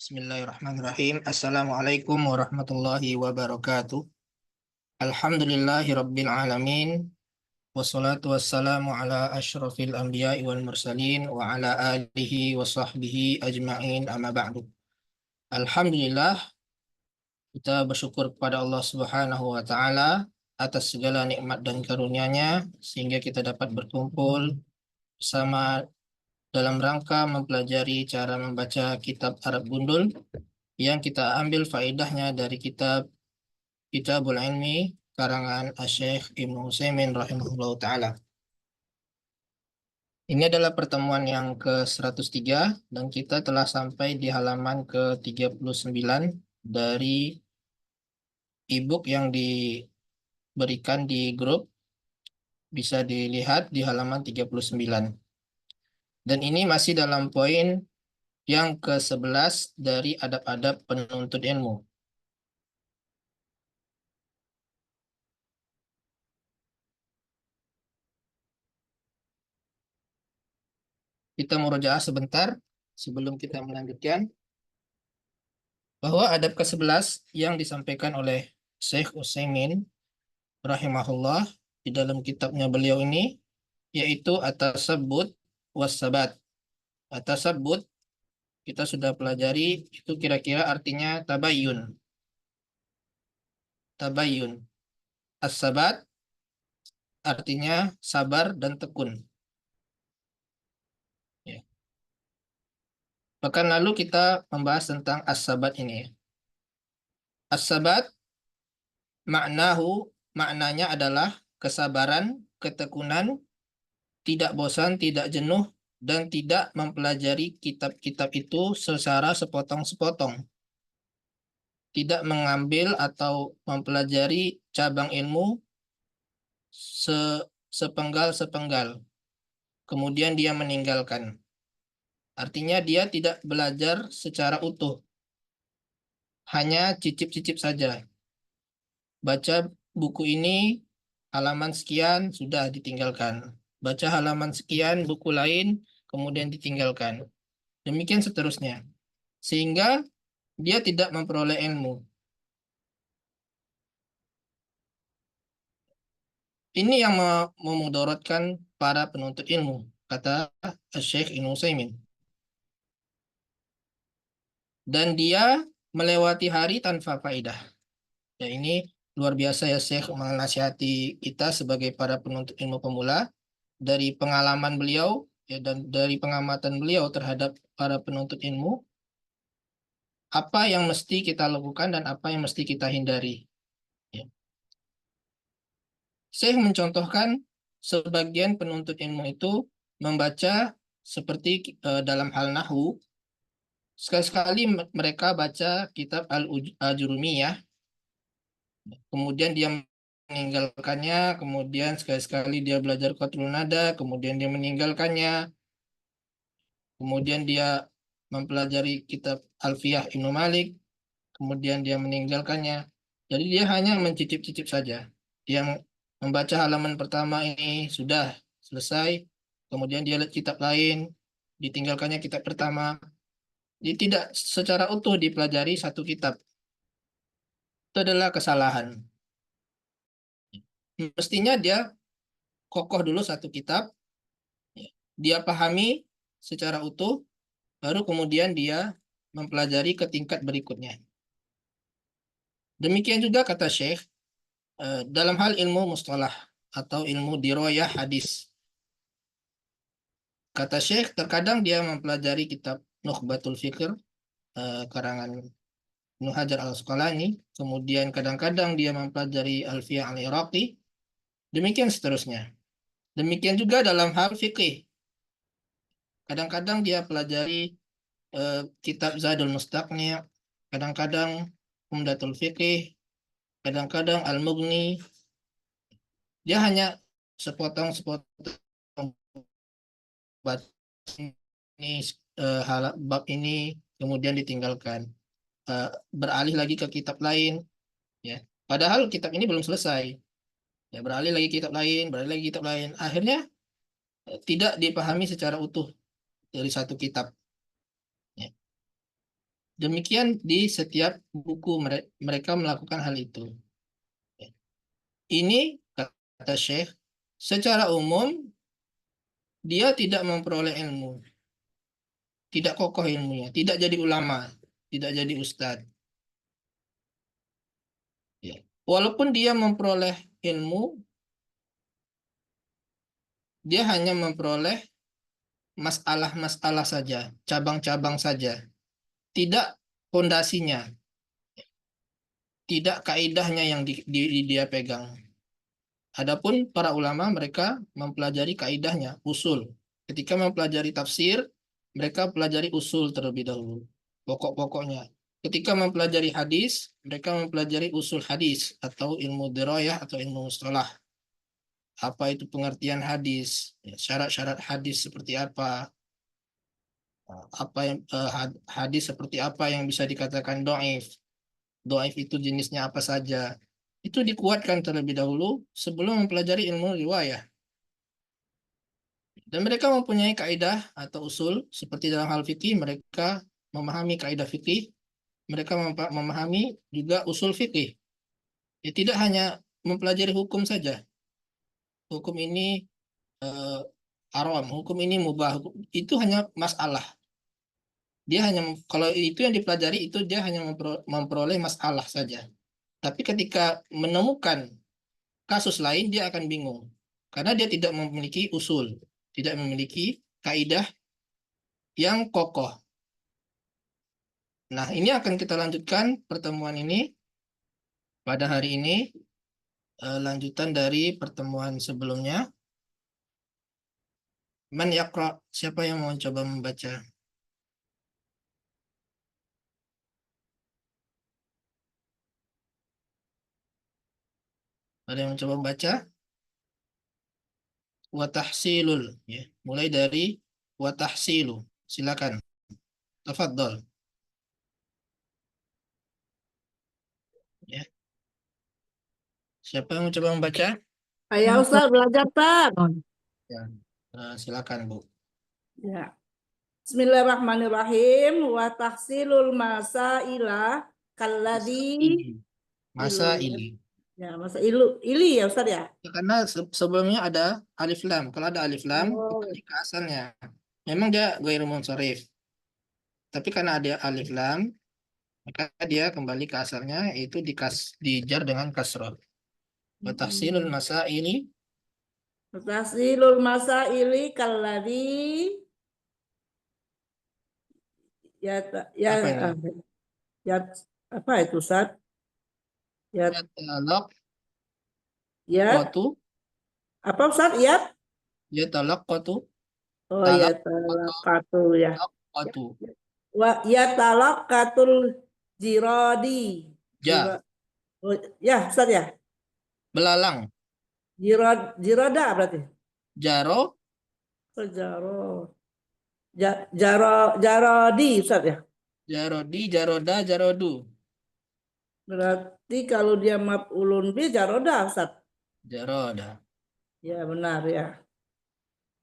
Bismillahirrahmanirrahim. Assalamualaikum warahmatullahi wabarakatuh. Alhamdulillahi rabbil alamin. Wassalatu wassalamu ala ashrafil anbiya'i wal mursalin wa ala alihi wa sahbihi ajma'in amma ba'du. Alhamdulillah, kita bersyukur kepada Allah Subhanahu wa taala atas segala nikmat dan karunia-Nya sehingga kita dapat berkumpul bersama dalam rangka mempelajari cara membaca kitab Arab Gundul yang kita ambil faedahnya dari Kitabul Ilmi karangan Asy-Syaikh Ibnu Utsaimin rahimahullahu taala. Ini adalah pertemuan yang ke-103 dan kita telah sampai di halaman ke-39 dari e-book yang diberikan di grup. Bisa dilihat di halaman 39. Dan ini masih dalam poin yang ke-11 dari adab-adab penuntut ilmu. Kita murojaah sebentar sebelum kita melanjutkan bahwa adab ke-11 yang disampaikan oleh Syekh Utsaimin rahimahullah di dalam kitabnya beliau ini yaitu at-tasabbut was-sabat. At-tasabbut kita sudah pelajari, itu kira-kira artinya tabayyun. Tabayyun. As-sabat artinya sabar dan tekun. Ya. Bahkan lalu kita membahas tentang as-sabat ini. As-sabat maknanya adalah kesabaran, ketekunan, tidak bosan, tidak jenuh, dan tidak mempelajari kitab-kitab itu secara sepotong-sepotong. Tidak mengambil atau mempelajari cabang ilmu sepenggal-sepenggal. Kemudian dia meninggalkan. Artinya dia tidak belajar secara utuh. Hanya cicip-cicip saja. Baca buku ini, halaman sekian, sudah ditinggalkan. Baca halaman sekian, buku lain, kemudian ditinggalkan. Demikian seterusnya. Sehingga dia tidak memperoleh ilmu. Ini yang memudaratkan para penuntut ilmu, kata Syekh Ibnu Utsaimin. Dan dia melewati hari tanpa faedah. Ya, ini luar biasa ya Syekh menasihati kita sebagai para penuntut ilmu pemula dari pengalaman beliau ya, dan dari pengamatan beliau terhadap para penuntut ilmu, apa yang mesti kita lakukan dan apa yang mesti kita hindari. Ya. Syekh mencontohkan sebagian penuntut ilmu itu membaca seperti dalam hal nahwu, sekali-sekali mereka baca kitab Al-Ajurumiyah, kemudian dia meninggalkannya, kemudian sekali-sekali dia belajar qatrul nada, kemudian dia meninggalkannya, kemudian dia mempelajari kitab Alfiyah Ibnu Malik, kemudian dia meninggalkannya. Jadi dia hanya mencicip-cicip saja. Dia membaca halaman pertama ini sudah selesai, kemudian dia lihat kitab lain, ditinggalkannya kitab pertama. Jadi tidak secara utuh dipelajari satu kitab. Itu adalah kesalahan. Mestinya dia kokoh dulu satu kitab, dia pahami secara utuh, baru kemudian dia mempelajari ke tingkat berikutnya. Demikian juga kata Syekh dalam hal ilmu mustalah atau ilmu dirayah hadis. Kata Syekh, terkadang dia mempelajari kitab Nukhbatul Fikr karangan Ibnu Hajar Al-Asqalani, kemudian kadang-kadang dia mempelajari Alfiyah Al-Iraqi, demikian seterusnya. Demikian juga dalam hal fikih. Kadang-kadang dia pelajari kitab Zadul Mustaqni, kadang-kadang Umdatul Fiqih, kadang-kadang Al-Mughni. Dia hanya sepotong-sepotong ini bab ini, kemudian ditinggalkan. Beralih lagi ke kitab lain, ya. Padahal kitab ini belum selesai. Ya, beralih lagi kitab lain, beralih lagi kitab lain. Akhirnya tidak dipahami secara utuh dari satu kitab. Ya. Demikian di setiap buku mereka melakukan hal itu. Ini kata Syekh, secara umum dia tidak memperoleh ilmu, tidak kokoh ilmunya, tidak jadi ulama, tidak jadi ustadz. Ya. Walaupun dia memperoleh ilmu, dia hanya memperoleh masalah-masalah saja, cabang-cabang saja, tidak fondasinya, tidak kaidahnya yang dia pegang. Adapun para ulama mereka mempelajari kaidahnya, usul. Ketika mempelajari tafsir, mereka pelajari usul terlebih dahulu, pokok-pokoknya. Ketika mempelajari hadis, mereka mempelajari usul hadis atau ilmu dirayah atau ilmu mustalah. Apa itu pengertian hadis, ya, syarat-syarat hadis seperti apa yang hadis seperti apa yang bisa dikatakan doif. Doif itu jenisnya apa saja. Itu dikuatkan terlebih dahulu sebelum mempelajari ilmu riwayah. Dan mereka mempunyai kaidah atau usul seperti dalam hal fikih mereka memahami kaidah fikih, mereka memahami juga usul fikih. Ya, tidak hanya mempelajari hukum saja. Hukum ini eh, haram, hukum ini mubah, itu hanya masalah. Dia hanya kalau itu yang dipelajari itu dia hanya memperoleh masalah saja. Tapi ketika menemukan kasus lain dia akan bingung karena dia tidak memiliki usul, tidak memiliki kaidah yang kokoh. Nah, ini akan kita lanjutkan pertemuan ini pada hari ini, lanjutan dari pertemuan sebelumnya. Man yaqra, siapa yang mau coba membaca? Ada yang mencoba membaca? Wa tahsilul, ya. Mulai dari wa tahsilu. Silakan. Tafadhol. Ya. Siapa yang mencoba membaca? Ayo Ustaz belajar Tab. Ya. Silakan, Bu. Ya. Bismillahirrahmanirrahim. Wa tahsilul masaila kalladhi Ini ilu. masa ini. Ya, masa ilu. Ili ya Ustaz ya? Ya, karena sebelumnya ada alif lam. Kalau ada alif lam, Oh. kembali ke asalnya. Memang dia ghairu munsharif. Tapi karena ada alif lam, maka dia kembali ke asalnya, yaitu dijar dengan kasroh. Wa tahsilul masaili, Wa tahsilul masaili kalladhi ya ya apa ini? ya apa itu Ustaz? Ya Ya talak ya kotu, apa Ustaz? Ya. ya talak kotu, Oh ya talak kotu, talaqatu ya. talak kotu. Wa ya talaqatul jirodi. Jiro, Ja, oh, ya Ustaz ya. belalang. Jiroda berarti. Jaro, Oh, jarodi Ustaz ya. jarodi, jaroda, jarodu. Berarti kalau dia maf'ulun bi jaroda Ustaz. Jaroda. Ya benar ya.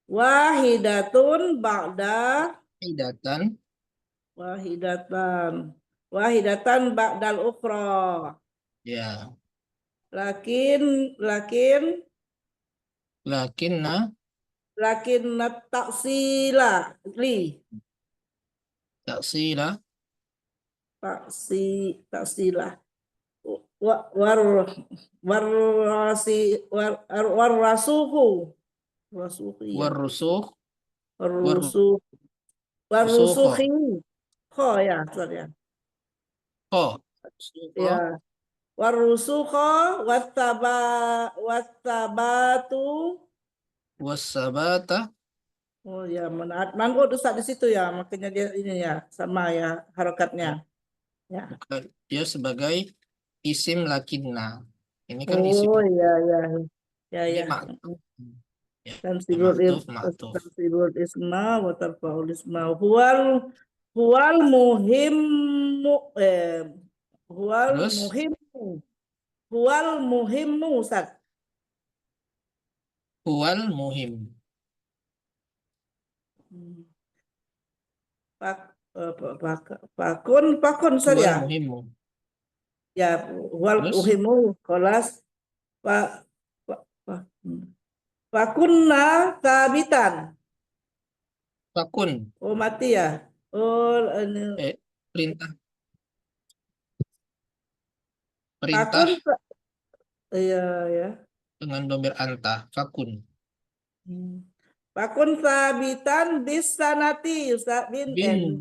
Wahidatun ba'da Hidatan, wahidatan. Wahidatan ba'dal ukhra. ya. Lakin Lakinna, lakin taksila li taksila, taksilah war warrasuhu rasuhi warrusuh, warusu warrusuho. warusuhi kho ya Ustaz ya Ko, suho, ya warusukho wattabatu wasabata. oh ya manut Ustaz di situ ya makanya dia ini ya sama ya harokatnya Ya, ya dia sebagai isim lakinna. Ini kan isim. oh ya ya ya Ini ya maktuf. Ya, ya Tansibul maktuf, maktuf. tansibul isma wa tarfa'ul isma huwal muhimmu huwal Terus, muhimmu huwal muhimmu Ustaz. huwal muhim. Pak Pakun Ustaz Wal ya. muhimmu. Ya, wal Terus uhimu kelas pak pak pak pakunna kabitan. fakun. Oh mati ya. Oh ini Perintah. pakun Perintah iya ya. dengan domir anta. Fakun. Hmm. Pakun sabitan bis sanati Ustaz Bin bin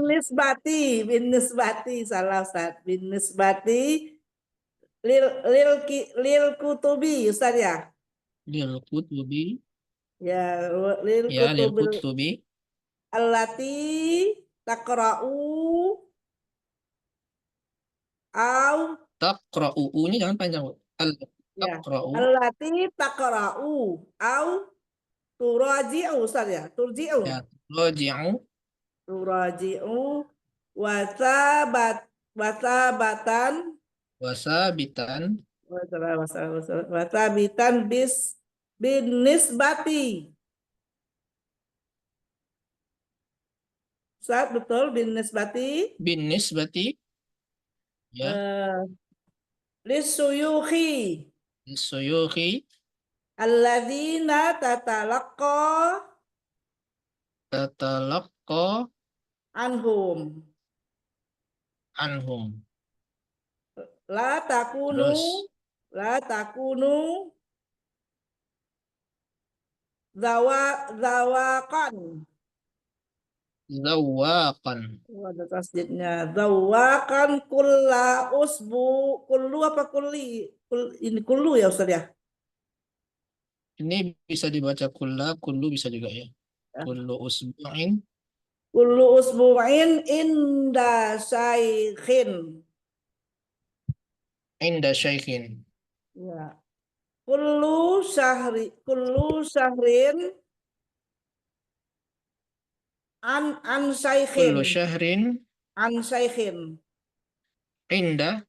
nisbati. nisbati salah Ustaz bin nisbati lil kutubi Ustaz ya. Lil kutubi. Ya lil Ya, lil kutubil kutubi. allati takra'u au Taqra'u. U-nya jangan panjang, Bu. ya Taqra'u. allati takra'u au turaji'u Ustaz ya turji'u Ya. Roji'u. turaji'u wasabat wasabatan Wasabitan. wasabitan bin nisbati Ustaz betul bin nisbati Bin nisbati. Ya. eh, lisuyuhi Suyuhi. alladzina tatalaqqa Tatalaqqa anhum anhum. la takunu Terus. la takunu zawakan Zawaqan. ada tasdidnya zawakan kulla usbu kullu apa ini kullu ya Ustaz ya. Ini bisa dibaca kulla, kullu bisa juga ya. Kullu usbu'in Kullu usbu'in inda syaikhin inda syaikhin. ya kullu syahrin an syaikhin Kullu syahrin an syaikhin inda.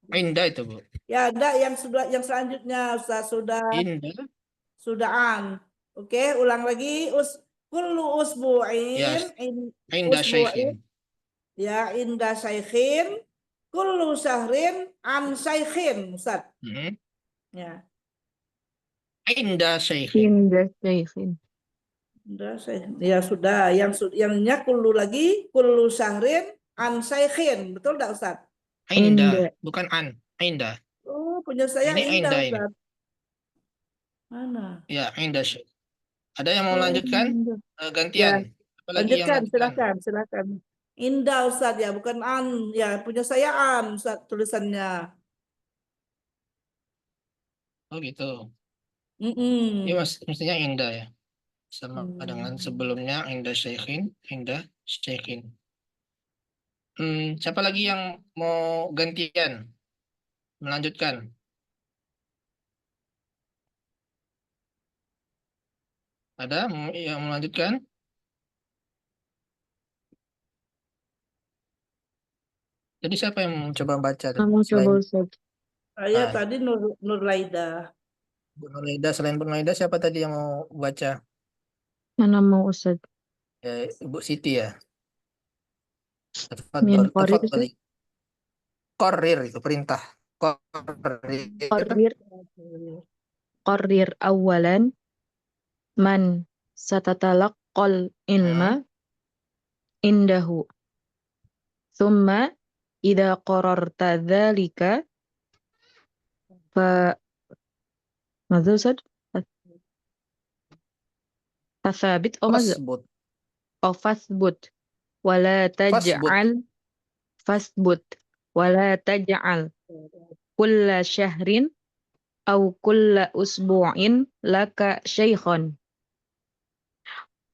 Inda itu, Bu. ya ada yang selanjutnya Ustaz Inda. sudah an oke ulang lagi kullu Ya, usbu'in inda usbu'in syaikhin. ya inda syaikhin kullu syahrin an syaikhin Ustaz Hmm. ya Inda syaikhin. Inda Syaikhin. Ya sudah yangnya kullu lagi kullu syahrin an syaikhin betul enggak Ustaz Inda, Inda. bukan an. Inda. oh punya saya Ini indah inda ini. Ustaz mana Ya, inda syaikhin. Ada yang mau oh lanjutkan? Inda. ya Gantian. Apalagi yang lanjutkan lanjutkan? silakan indah Ustaz ya bukan an ya punya saya an Ustaz tulisannya Oh gitu. Ini Mm-mm. mestinya inda ya. Sama dengan Hmm. sebelumnya inda syaikhin. Inda syaikhin. Siapa lagi yang mau gantian? Melanjutkan? Ada yang melanjutkan? Jadi siapa yang mencoba baca tadi? Kamu coba Selain Ustaz. Saya ah, tadi Nur Laida. Bu Nurida, selain Bu Nurida siapa tadi yang mau baca? Mana mau Ustaz? Ya, Ibu Siti ya. Min Tafadhol, qarir Ustaz. tafadholi. Qarir itu perintah. Qarir. Qarir. Qarir awalan. Man satatalaqqal ilma Hmm. indahu. Thumma idha qararta dhalika fa madza Ustaz? Fathabit o madza? Fasbut. O fasbut. Wala Fasbut. taj'al fasbut. Wala taj'al kulla syahrin au kulla usbu'in laka syaikhan.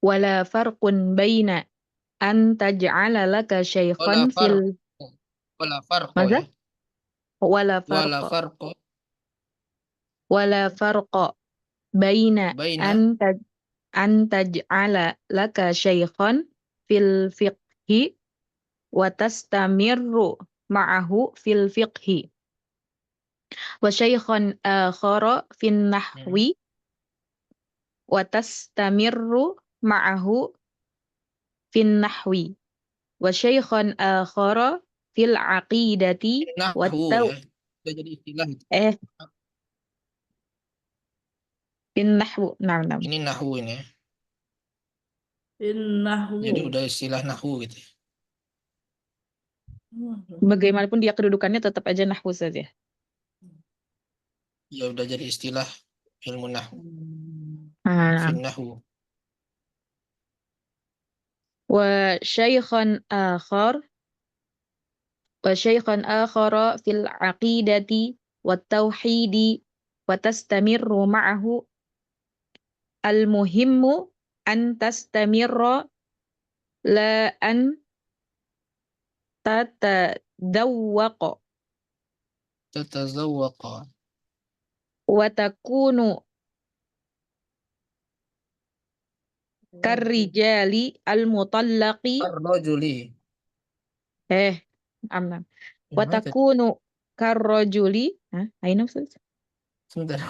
Wala farqun baina an taj'ala laka Wala syaikhan fil farq. Wala farqo madza? ya. Wala Wala farqa. farqo Wala farqa baina baina. an taj'ala laka syaikhan fil fiqhi wa tastamirru ma'ahu fil fiqhi wa syaikhan akhara fin nahwi wa tastamirru ma'ahu fin nahwi wa syaikhan akhara fil aqidati wat Nahwu taw ya. Udah jadi istilah itu. eh fin nahwu. Nah. Ini nahwu ini ya. Innahu. Jadi udah istilah nahwu gitu ya. Bagaimanapun dia kedudukannya tetap aja nahwu saja. Ya udah jadi istilah ilmu nahwu. Nah, Fin nahwu. wa syaikhan akhar fil aqidati wat tauhidi wa tastamirru ma'ahu al muhimmu an tastamirra la an tatadawwaqa Tatazawwaqa. wa takunu karrijali al mutallaqi Ar-rajuli. eh amna wa Gimana tadi? takunu karrajuli. Aina Ustaz? Sebentar.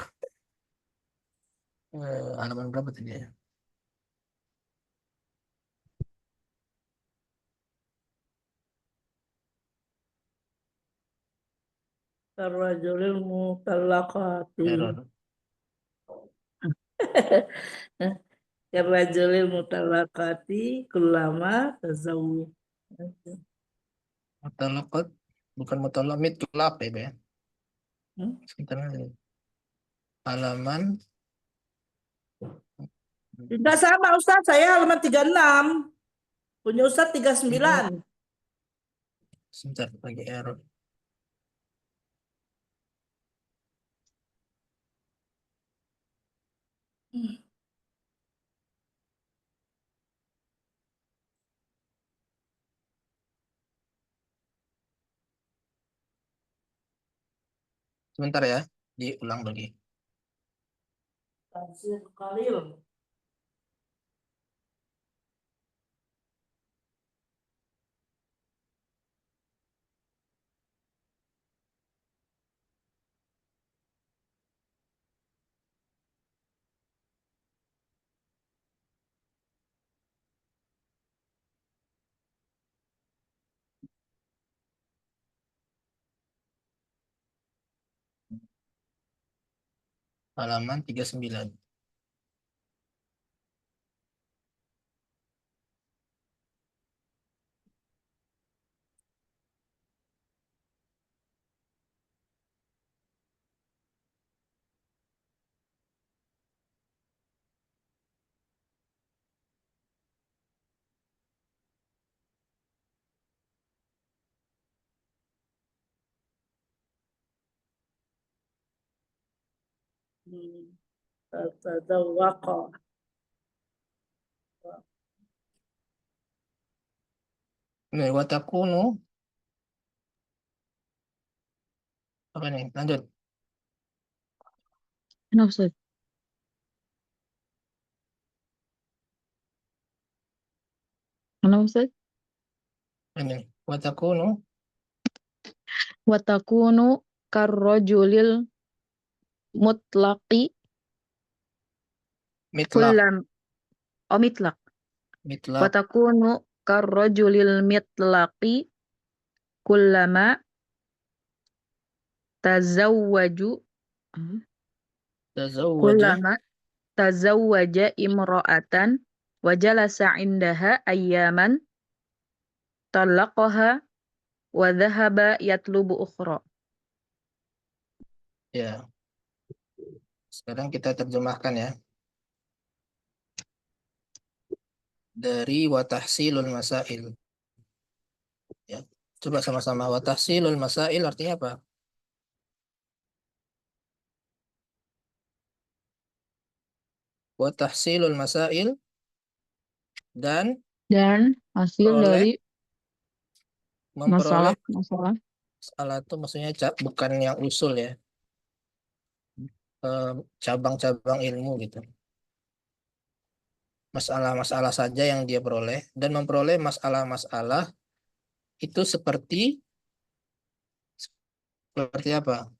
Halaman berapa tadi ya? Karrajulil mutallaqati. Error. Karrajulil mutallaqati kullama tazawwaj. Mutalaqat. Bukan mutalamit. Kelap ya, Be. Hmm? Sebentar aja. Halaman. Tidak sama Ustaz, saya halaman 36. Punya Ustaz 39. Sebentar lagi error. Sebentar ya. Diulang lagi. Tafsir Qalil. Halaman 39. Tatazawwaqa. Nih, watakunu. Apa nih? Lanjut. Kenapa Ustaz? Kenapa Ustaz? Ini. Watakunu. Wa takunu karrajulil mutlaqi Mitlaq. kullam mitlaq wa Mitlaq. takunu karrajulil mitlaqi kullama tazawwaju Tazawwaja. kullama tazawwaja imra'atan wa jalasa indaha ayyaman talaqaha wa dhahaba yatlubu ukhra. Ya. Sekarang kita terjemahkan ya. Dari watahsilul masail. Ya. Coba sama-sama. Watahsilul masail artinya apa? Watahsilul masail dan Dan hasil memperoleh dari memperoleh masalah masalah itu maksudnya bukan yang usul ya. Cabang-cabang ilmu gitu. Masalah-masalah saja yang dia peroleh dan memperoleh masalah-masalah itu seperti apa?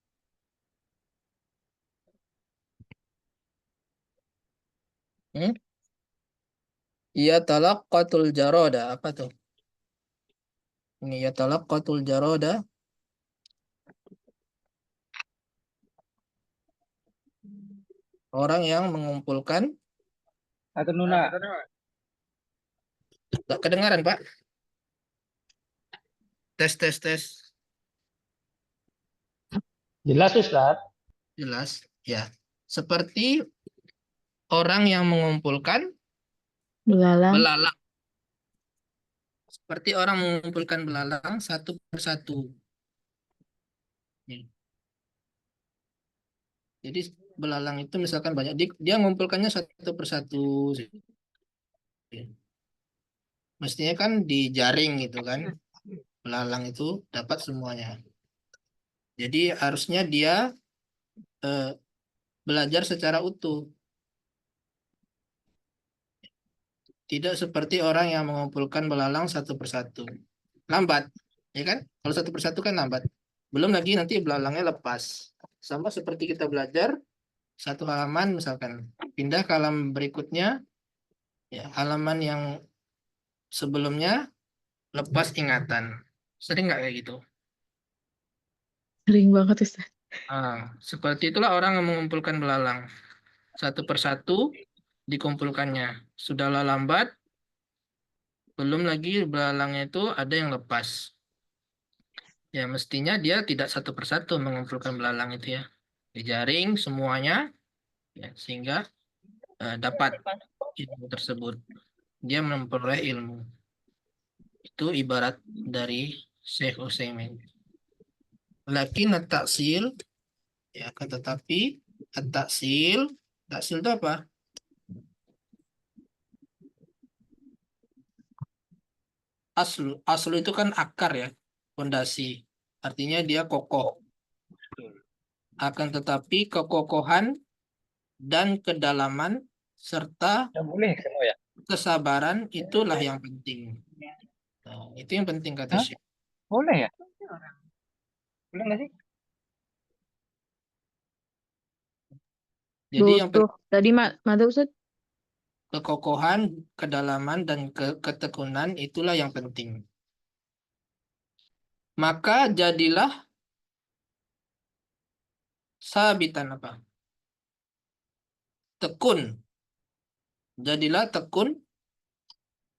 Hmm? Yatalaqqatul jaroda. Apa tuh? Ini yatalaqqatul jaroda. Orang yang mengumpulkan. Atau Nuna. Gak kedengaran, Pak. Tes, tes, tes. Jelas Ustaz. Jelas. Ya. Seperti orang yang mengumpulkan Belalang. belalang. Seperti orang mengumpulkan belalang satu persatu. Ya. Jadi belalang itu misalkan banyak, dia mengumpulkannya satu persatu. Mestinya kan dijaring gitu kan. Belalang itu dapat semuanya. Jadi harusnya dia belajar secara utuh. Tidak seperti orang yang mengumpulkan belalang satu persatu. Lambat, ya kan? Kalau satu persatu kan lambat. Belum lagi nanti belalangnya lepas. Sama seperti kita belajar satu halaman misalkan. Pindah ke halaman berikutnya, ya, halaman yang sebelumnya lepas ingatan. Sering nggak kayak gitu? Sering banget Ustaz. Seperti itulah orang yang mengumpulkan belalang. Satu persatu dikumpulkannya. Sudahlah lambat, belum lagi belalangnya itu ada yang lepas. Ya, mestinya dia tidak satu persatu mengumpulkan belalang itu ya. Dijaring semuanya, ya, sehingga dapat ilmu tersebut. Dia memperoleh ilmu. Itu ibarat dari Syekh Utsaimin. Lakin at-taksil, ya, tetapi at-taksil, taksil itu apa? Aslu itu kan akar ya, fondasi. Artinya dia kokoh. Akan tetapi kekokohan dan kedalaman serta Ya boleh semua ya. kesabaran itulah yang penting. Nah, itu yang penting kata Hah? Syekh. Boleh ya? Boleh nggak sih? Jadi yang Tuh, tadi mana Ustaz? kekokohan, kedalaman, dan ketekunan itulah yang penting. Maka jadilah sabitan apa? Tekun. Jadilah tekun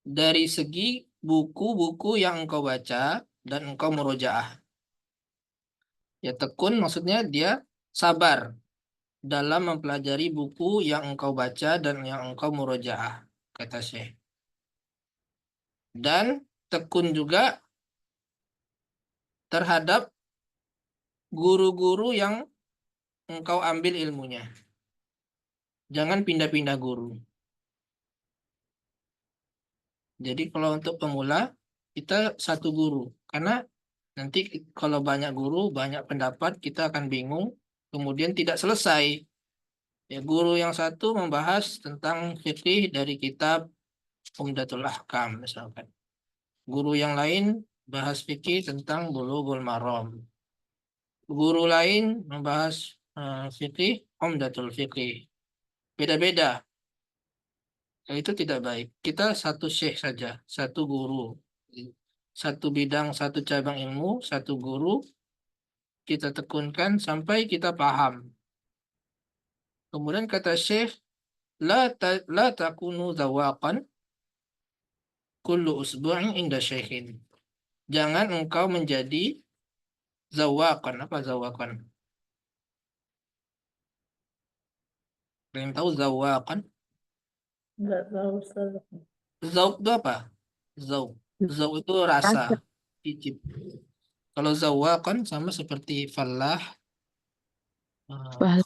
dari segi buku-buku yang engkau baca dan engkau murojaah. Ya, tekun maksudnya dia sabar dalam mempelajari buku yang engkau baca dan yang engkau murojaah, kata Syekh. Dan tekun juga terhadap guru-guru yang engkau ambil ilmunya. Jangan pindah-pindah guru. Jadi kalau untuk pemula, kita satu guru. Karena nanti kalau banyak guru, banyak pendapat, kita akan bingung. Kemudian tidak selesai. Ya, guru yang satu membahas tentang fikih dari kitab Umdatul Ahkam misalkan. Guru yang lain bahas fikih tentang Bulughul Maram. Guru lain membahas fikih Umdatul Fikih. Beda-beda. Nah, itu tidak baik. Kita satu syekh saja, satu guru. Satu bidang, satu cabang ilmu, satu guru, kita tekunkan sampai kita paham. Kemudian kata syekh, la takunu zawaqan kullu usbu'in inda syekhin. Jangan engkau menjadi zawaqan. Apa zawaqan? Kalian tahu zawaqan? Enggak tahu Ustaz. Zauq itu apa? Zauq. Zauq itu rasa, cicip. Kalau zawaqan sama seperti falah, Bah-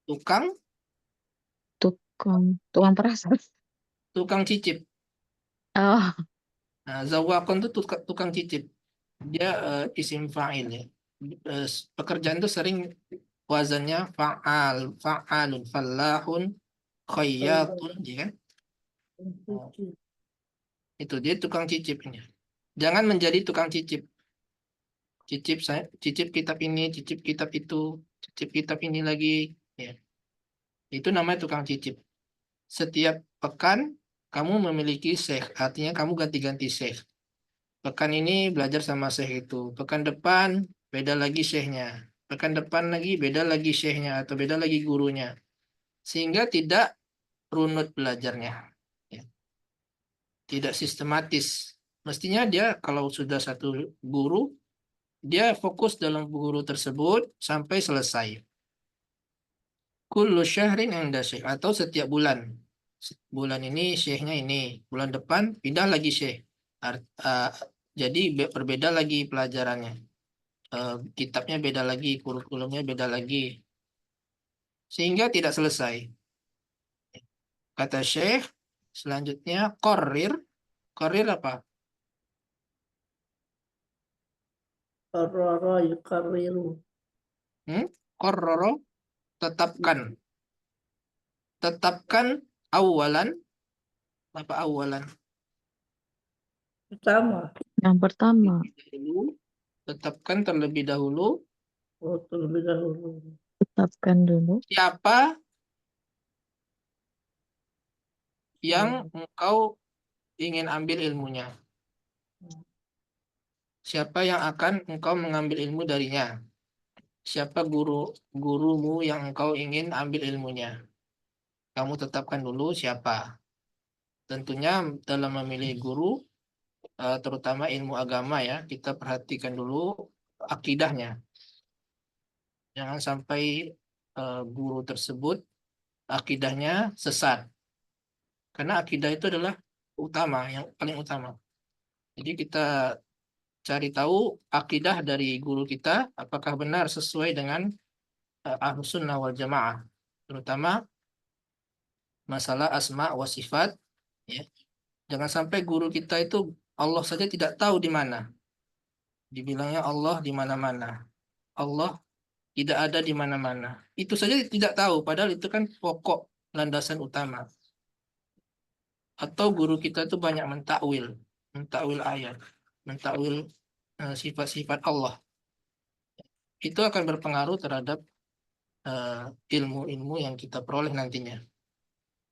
tukang, tukang perasa. tukang cicip. Oh, Nah, zawakon itu tukang cicip. Dia isim fa'il ya. Pekerjaan itu sering wazannya fa'al, fa'alun, fallahun, khayyatun, ya kan? Itu dia tukang cicip ini. Jangan menjadi tukang cicip. Cicip saya, cicip kitab ini, cicip kitab itu, cicip kitab ini lagi, ya. Itu namanya tukang cicip. Setiap pekan kamu memiliki syekh, artinya kamu ganti-ganti syekh. Pekan ini belajar sama syekh itu, pekan depan beda lagi syekhnya, pekan depan lagi beda lagi syekhnya atau beda lagi gurunya, sehingga tidak runut belajarnya, ya. Tidak sistematis. Mestinya dia kalau sudah satu guru, dia fokus dalam guru tersebut sampai selesai. Kullu syahrin inda syekh, atau setiap bulan. Bulan ini syekhnya ini, bulan depan pindah lagi syekh. Jadi berbeda lagi pelajarannya. Kitabnya beda lagi, kurikulumnya beda lagi. Sehingga tidak selesai. Kata syekh, selanjutnya qarrir. Qarrir apa? Qarrara yuqarriru. Qarrara, tetapkan. Tetapkan awalan. Apa awalan? Pertama. Yang pertama. Tetapkan terlebih dahulu. Oh, terlebih dahulu. Tetapkan dulu. Siapa yang engkau ingin ambil ilmunya? Siapa yang akan engkau mengambil ilmu darinya? Siapa gurumu yang engkau ingin ambil ilmunya? Kamu tetapkan dulu siapa. Tentunya dalam memilih guru, terutama ilmu agama ya, kita perhatikan dulu akidahnya. Jangan sampai guru tersebut akidahnya sesat. Karena akidah itu adalah utama, yang paling utama. Jadi kita cari tahu akidah dari guru kita apakah benar sesuai dengan Ahlus Sunnah wal Jamaah, terutama masalah asma wa sifat, ya. Jangan sampai guru kita itu Allah saja tidak tahu di mana. Dibilangnya Allah di mana-mana. Allah tidak ada di mana-mana. Itu saja tidak tahu, padahal itu kan pokok landasan utama. Atau guru kita itu banyak mentakwil ayat, mentakwil sifat-sifat Allah. Itu akan berpengaruh terhadap ilmu-ilmu yang kita peroleh nantinya.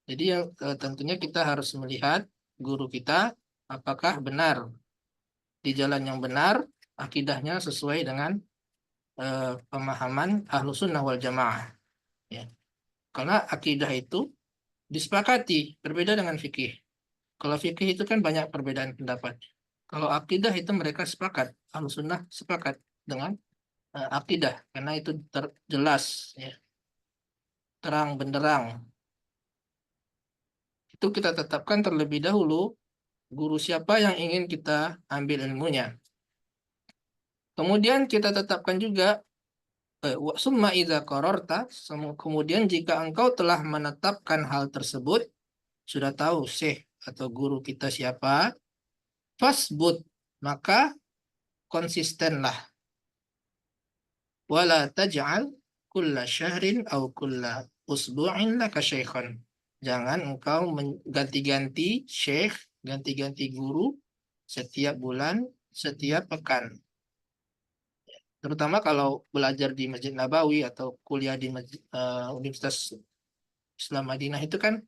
Jadi yang tentunya kita harus melihat guru kita apakah benar di jalan yang benar, akidahnya sesuai dengan pemahaman Ahlus Sunnah wal Jamaah. Ya. Karena akidah itu disepakati, berbeda dengan fikih. Kalau fikih itu kan banyak perbedaan pendapat. Kalau akidah itu mereka sepakat, Ahlus Sunnah sepakat dengan akidah, karena itu jelas, ya, terang benderang. Itu kita tetapkan terlebih dahulu guru siapa yang ingin kita ambil ilmunya. Kemudian kita tetapkan juga summa idza qararta, kemudian jika engkau telah menetapkan hal tersebut, sudah tahu syekh atau guru kita siapa, fasbut, maka konsistenlah. Wala taj'al kulla syahrin aw kulla usbu'in laka syaikhan. Jangan engkau ganti-ganti syekh, ganti-ganti guru setiap bulan, setiap pekan. Terutama kalau belajar di Masjid Nabawi atau kuliah di Universitas Islam Madinah itu kan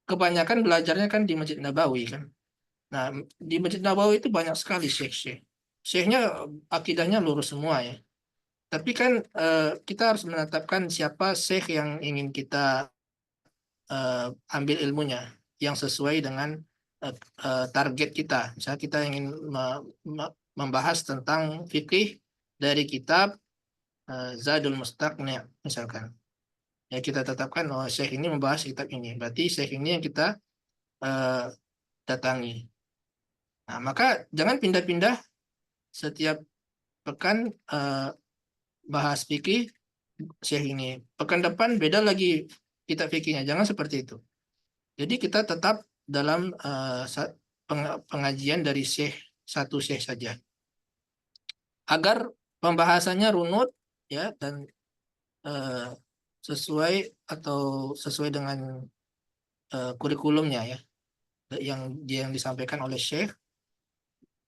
kebanyakan belajarnya kan di Masjid Nabawi kan. Nah, di Masjid Nabawi itu banyak sekali syekh-syekh. Syekhnya akidahnya lurus semua ya. Tapi kan kita harus menetapkan siapa syekh yang ingin kita ambil ilmunya, yang sesuai dengan target kita. Misalnya kita ingin membahas tentang fikih dari kitab Zadul Mustaqni' misalkan. Ya kita tetapkan syekh ini membahas kitab ini. Berarti syekh ini yang kita datangi. Nah, maka jangan pindah-pindah setiap pekan bahas fikih syekh ini. Pekan depan beda lagi kitab fikihnya. Jangan seperti itu. Jadi kita tetap dalam pengajian dari satu syekh saja. Agar pembahasannya runut ya dan sesuai dengan kurikulumnya ya yang disampaikan oleh syekh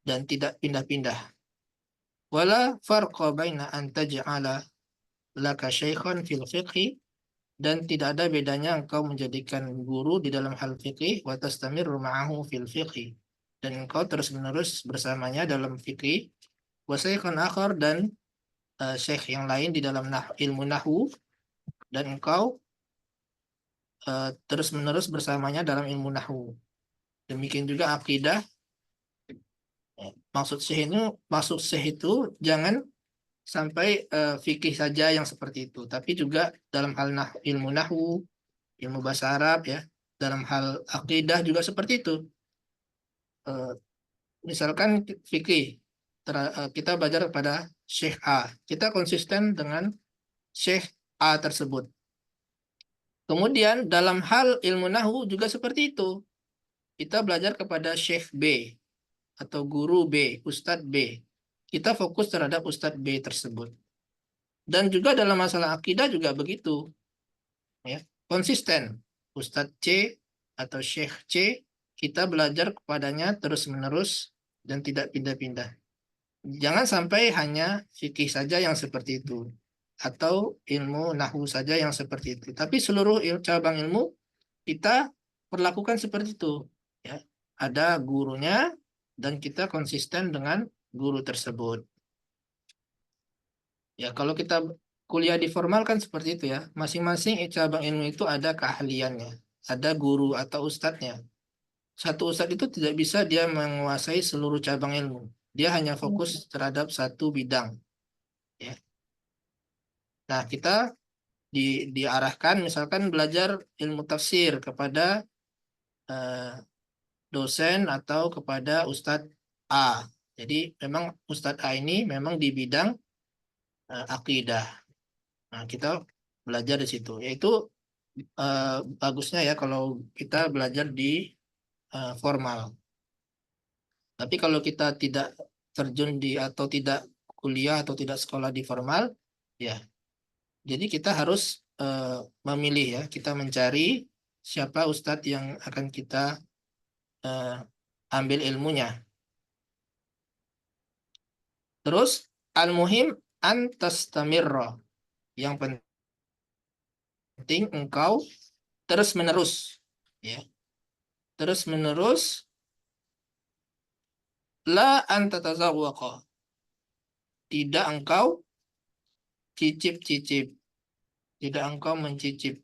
dan tidak pindah-pindah. Wala farqa baina an taj'ala laka syaikhan fil fiqhi dan tidak ada bedanya engkau menjadikan guru di dalam hal fikih wa tastamirru ma'ahu fil fiqh, dan engkau terus-menerus bersamanya dalam fikih, wa syaikhan akhar, dan syekh yang lain di dalam ilmu nahwu, dan engkau terus-menerus bersamanya dalam ilmu nahwu. Demikian juga akidah. Maksud syekh itu jangan sampai fikih saja yang seperti itu, tapi juga dalam hal ilmu nahwu, ilmu bahasa Arab ya, dalam hal akidah juga seperti itu. Misalkan fikih, kita belajar pada Syekh A, kita konsisten dengan Syekh A tersebut. Kemudian dalam hal ilmu nahwu juga seperti itu. Kita belajar kepada Syekh B atau guru B, Ustadz B. Kita fokus terhadap Ustadz B tersebut. Dan juga dalam masalah akidah juga begitu. Ya, konsisten. Ustadz C atau Syekh C, kita belajar kepadanya terus-menerus dan tidak pindah-pindah. Jangan sampai hanya fikih saja yang seperti itu, atau ilmu nahwu saja yang seperti itu. Tapi seluruh cabang ilmu kita perlakukan seperti itu. Ya, ada gurunya dan kita konsisten dengan guru tersebut. Ya, kalau kita kuliah di formal kan seperti itu ya. Masing-masing cabang ilmu itu ada keahliannya, ada guru atau ustadznya. Satu ustadz itu tidak bisa dia menguasai seluruh cabang ilmu. Dia hanya fokus terhadap satu bidang. Ya. Nah, kita diarahkan misalkan belajar ilmu tafsir kepada dosen atau kepada Ustadz A. Jadi memang Ustadz A ini memang di bidang akidah. Nah, kita belajar di situ. Yaitu bagusnya ya kalau kita belajar di formal. Tapi kalau kita tidak terjun atau tidak kuliah atau tidak sekolah di formal, ya. Jadi kita harus memilih ya. Kita mencari siapa ustadz yang akan kita ambil ilmunya. Terus al-muhim an tastamirra. Yang penting engkau terus-menerus ya. Terus-menerus la an tatazawwaqa. Tidak engkau cicip-cicip. Tidak engkau mencicip.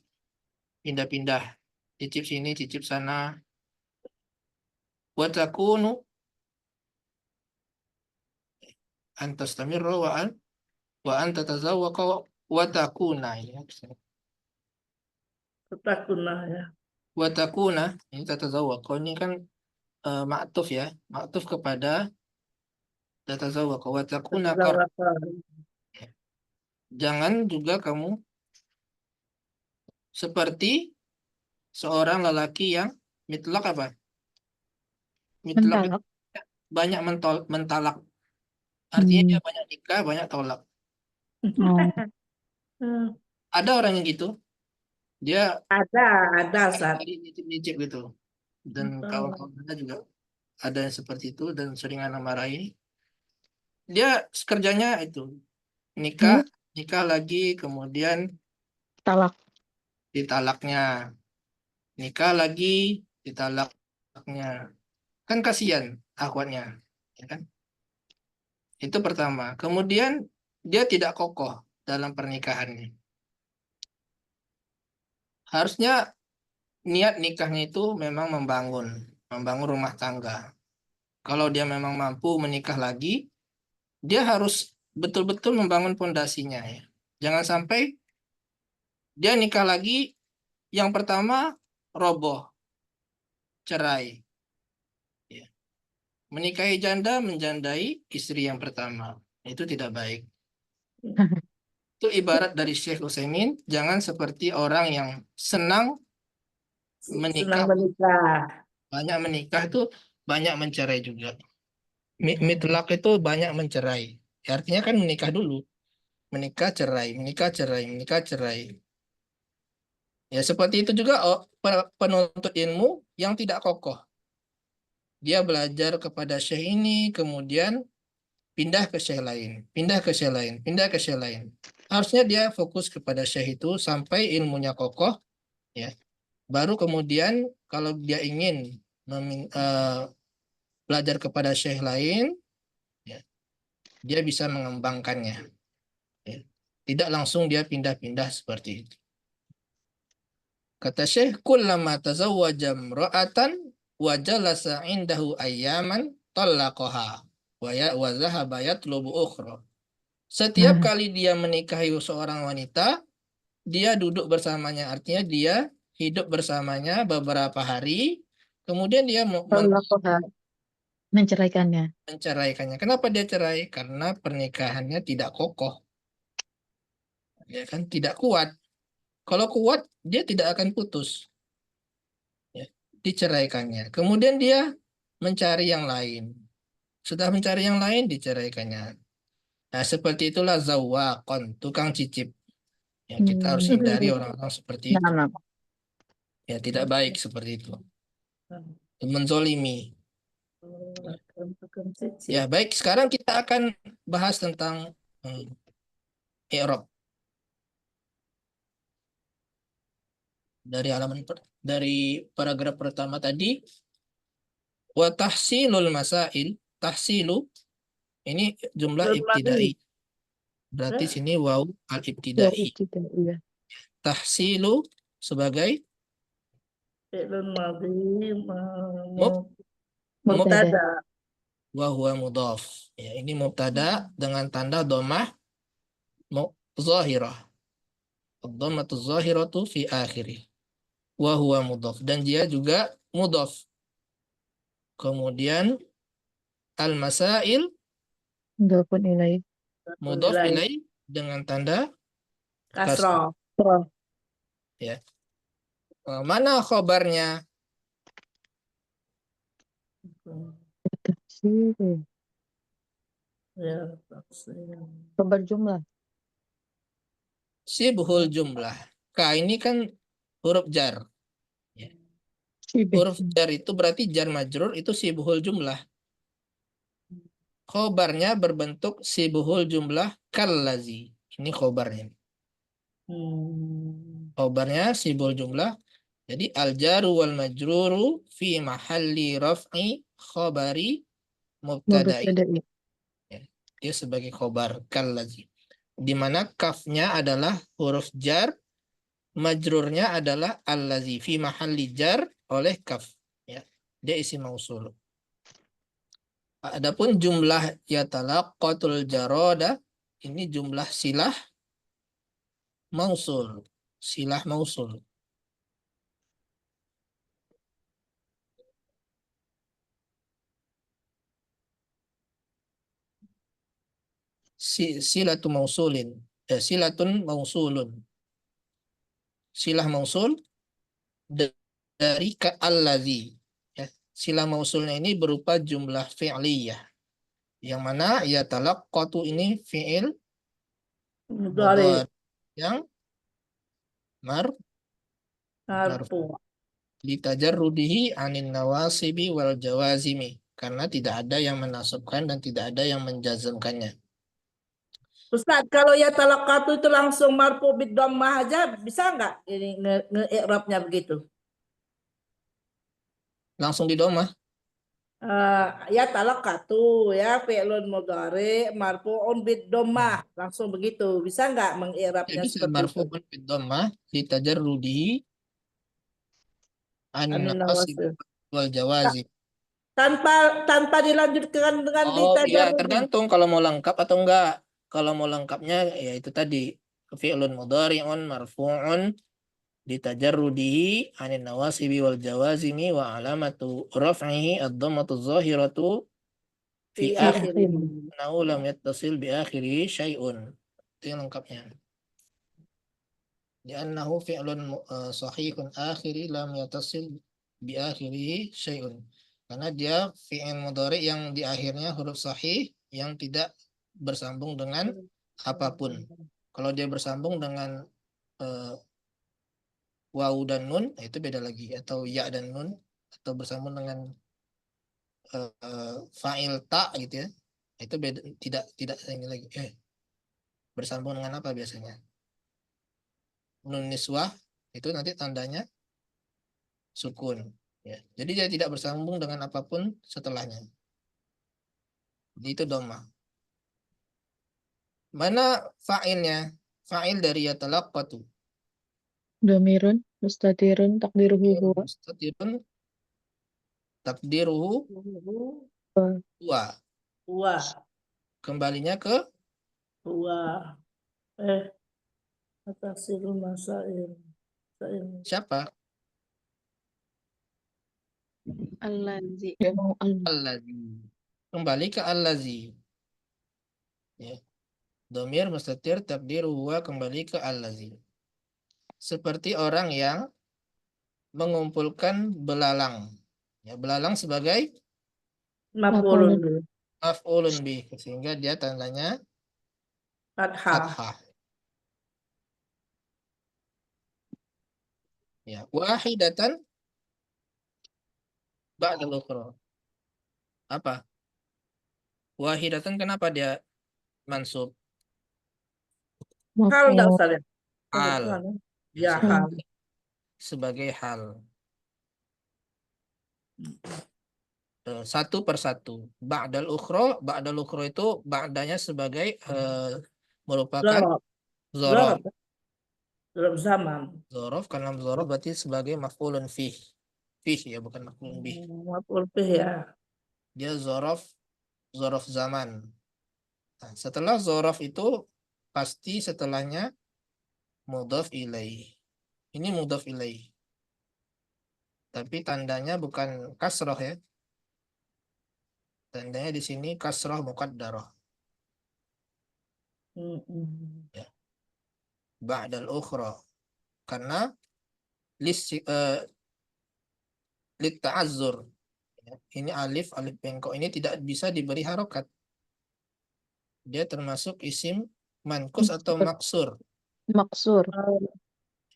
Pindah-pindah. Cicip sini, cicip sana. Wa takunu an tastamirra wa an tatazawwaqa wa takuna. Takuna ya. Wa takuna, ini tatazawwaqa. Ini kan ma'tuf ya. Ma'tuf kepada tatazawwaqa. Wa takuna jangan juga kamu seperti seorang lelaki yang mitlak apa? Mitlak banyak mentalak. Artinya dia banyak nikah, banyak tolak. Ada orang yang gitu. Dia ada saat nyicip gitu. Dan kawan-kawannya juga ada yang seperti itu dan sering anak marahi. Dia kerjanya itu nikah lagi, kemudian ditalaknya, nikah lagi, ditalaknya, kan kasihan akhwatnya, ya kan? Itu pertama. Kemudian dia tidak kokoh dalam pernikahannya. Harusnya niat nikahnya itu memang membangun rumah tangga. Kalau dia memang mampu menikah lagi, dia harus betul-betul membangun pondasinya ya. Jangan sampai dia nikah lagi, yang pertama roboh, cerai. Ya. Menikahi janda, menjandai istri yang pertama. Itu tidak baik. Itu ibarat dari Syekh Utsaimin, jangan seperti orang yang senang menikah. Banyak menikah itu banyak mencerai juga. Mitlak itu banyak mencerai. Ya, artinya kan menikah dulu. Menikah cerai, menikah cerai, menikah cerai. Ya seperti itu juga penuntut ilmu yang tidak kokoh. Dia belajar kepada syekh ini, kemudian pindah ke syekh lain, pindah ke syekh lain, pindah ke syekh lain. Harusnya dia fokus kepada syekh itu sampai ilmunya kokoh, ya. Baru kemudian kalau dia ingin belajar kepada syekh lain, ya, dia bisa mengembangkannya. Ya. Tidak langsung dia pindah-pindah seperti itu. Kata Syekh, kullama tazawwaja imra'atan wa jalasa indahu ayyaman talaqaha wa zahaba yatlubu ukhra. Setiap kali dia menikahi seorang wanita, dia duduk bersamanya, artinya dia hidup bersamanya beberapa hari, kemudian dia Talaqaha, menceraikannya. menceraikannya. Kenapa dia cerai? Karena pernikahannya tidak kokoh, ya kan, tidak kuat. Kalau kuat, dia tidak akan putus, ya, diceraikannya. Kemudian dia mencari yang lain. Sudah mencari yang lain, diceraikannya. Nah, seperti itulah zawakon, tukang cicip. Ya, kita harus hindari orang-orang seperti itu. Nah, Ya, tidak baik seperti itu. Menzolimi. Ya, baik. Sekarang kita akan bahas tentang i'rab. Dari paragraf pertama tadi, wa tahsilul masail, tahsilu ini jumlah ibtidai. Berarti sini waw al-ibtidai. iya. Tahsilu sebagai Fi'lun madhi mub- mubtada. wa huwa mudhaf. Ya, ini mubtada dengan tanda dhammah zahirah. Ad-dhammatu zahiratu fi akhirih. Wa huwa mudhaf, dan dia juga mudhaf. Kemudian al-masail Mudhafun ilaih. mudhaf ilaih dengan tanda kasrah. Kasroh. Ya. Mana khobarnya? Taksir. Ya, taksir. Kabar jumlah. Sibhul jumlah. Ka ini kan huruf jar. Ya. Sibih. Huruf jar itu berarti jar majrur itu sibhul jumlah. Khobarnya berbentuk sibhul jumlah kallazi. Ini khobarnya. Khobarnya sibhul jumlah. Jadi al-jaru wal majruru fi mahalli raf'i khobari mubtada'i. Mubtada'i. Ya, dia sebagai khobar kallazi. Di mana kafnya adalah huruf jar, majrurnya adalah allazi fi mahalli jar oleh kaf. Ya, dia isim mausul. Adapun jumlah yatalaqqatul jaroda, ini jumlah silah mausul. Silah mausul. Silatu mausulin. Silatun mausulun. Silah mausul dari ke allazi. Ya. Silah mausulnya ini berupa jumlah fi'liyah. Yang mana yatalaqqatu ini fi'il mudhari yang marfu litajarrudihi anin nawasibi wal jawazimi, karena tidak ada yang menasabkan dan tidak ada yang menjazmkannya. Ustaz, kalau ya talaqatu itu langsung marfu bid dhammah aja bisa nggak ini nge-i'rabnya begitu? Langsung di domah. Ya talaqatu ya fi'lun mudhari marfu'un bid dhammah langsung begitu. Bisa nggak Ya, mengi'rabnya bisa seperti itu? marfu'un bid dhammah litajarrudihi anin Anin nawasibi nawasib. wal jawazim. Tanpa dilanjutkan dengan Oh iya, ditajarrudi. tergantung kalau mau lengkap atau enggak. Kalau mau lengkapnya ya itu tadi, fi'lun mudhari'un marfu'un litajarrudihi anin nawasibi wal jawazimi wa alamatu raf'ihi ad-dhammatu zahiratu fi Fi akhir. akhirih lam yattasil bi akhirih syai'un. Itu yang lengkapnya. Li'annahu fi'lun sahihun akhiri lam yattasil bi akhirih syai'un. Karena dia fi'il mudhari yang di akhirnya huruf sahih yang tidak bersambung dengan apapun. Kalau dia bersambung dengan waw dan nun, itu beda lagi. Atau ya dan nun, atau bersambung dengan fa'il ta gitu ya. Itu beda, tidak ini lagi. Bersambung dengan apa biasanya? Nun niswah itu nanti tandanya sukun. Ya. Jadi dia tidak bersambung dengan apapun setelahnya. Jadi itu dhammah. Mana fa'ilnya? Fa'il dari yatalaqqatu. Dhamirun mustatirun takdiruhu huwa. Mustatirun takdiruhu huwa. Huwa. Kembalinya ke Huwa. Atasirul masail. siapa? Allazi. Allazi. Kembali ke allazi. Ya. Dhamir mustatir takdiruhu huwa kembali ke allazi. Seperti orang yang mengumpulkan belalang. Ya, belalang sebagai Maf'ulun maf'ulun bih, sehingga dia tandanya fathah. fathah. Ya, wahidatan ba'dal ukhra. Apa? Wahidatan kenapa dia mansub? Hal enggak Ustaz ya? Hal. Ya, hal. Sebagai hal. Satu per satu. Ba'dal ukhra itu ba'danya sebagai merupakan Zorof. zorof. Zorof zaman. Zorof karena zorof berarti sebagai maf'ulun fih. Fih ya, bukan maf'ulun bih. Maf'ul bih ya. Dia zorof zaman. Nah, setelah zorof itu pasti setelahnya mudhaf ilaih. Ini mudhaf ilaih. Tapi tandanya bukan kasroh ya. Tandanya di sini kasroh muqaddarah. Ya. Ba'dal ukhra. Karena lit ta'azzur. Ini alif bengkok ini tidak bisa diberi harokat. Dia termasuk isim mankus atau maksur. Maksur.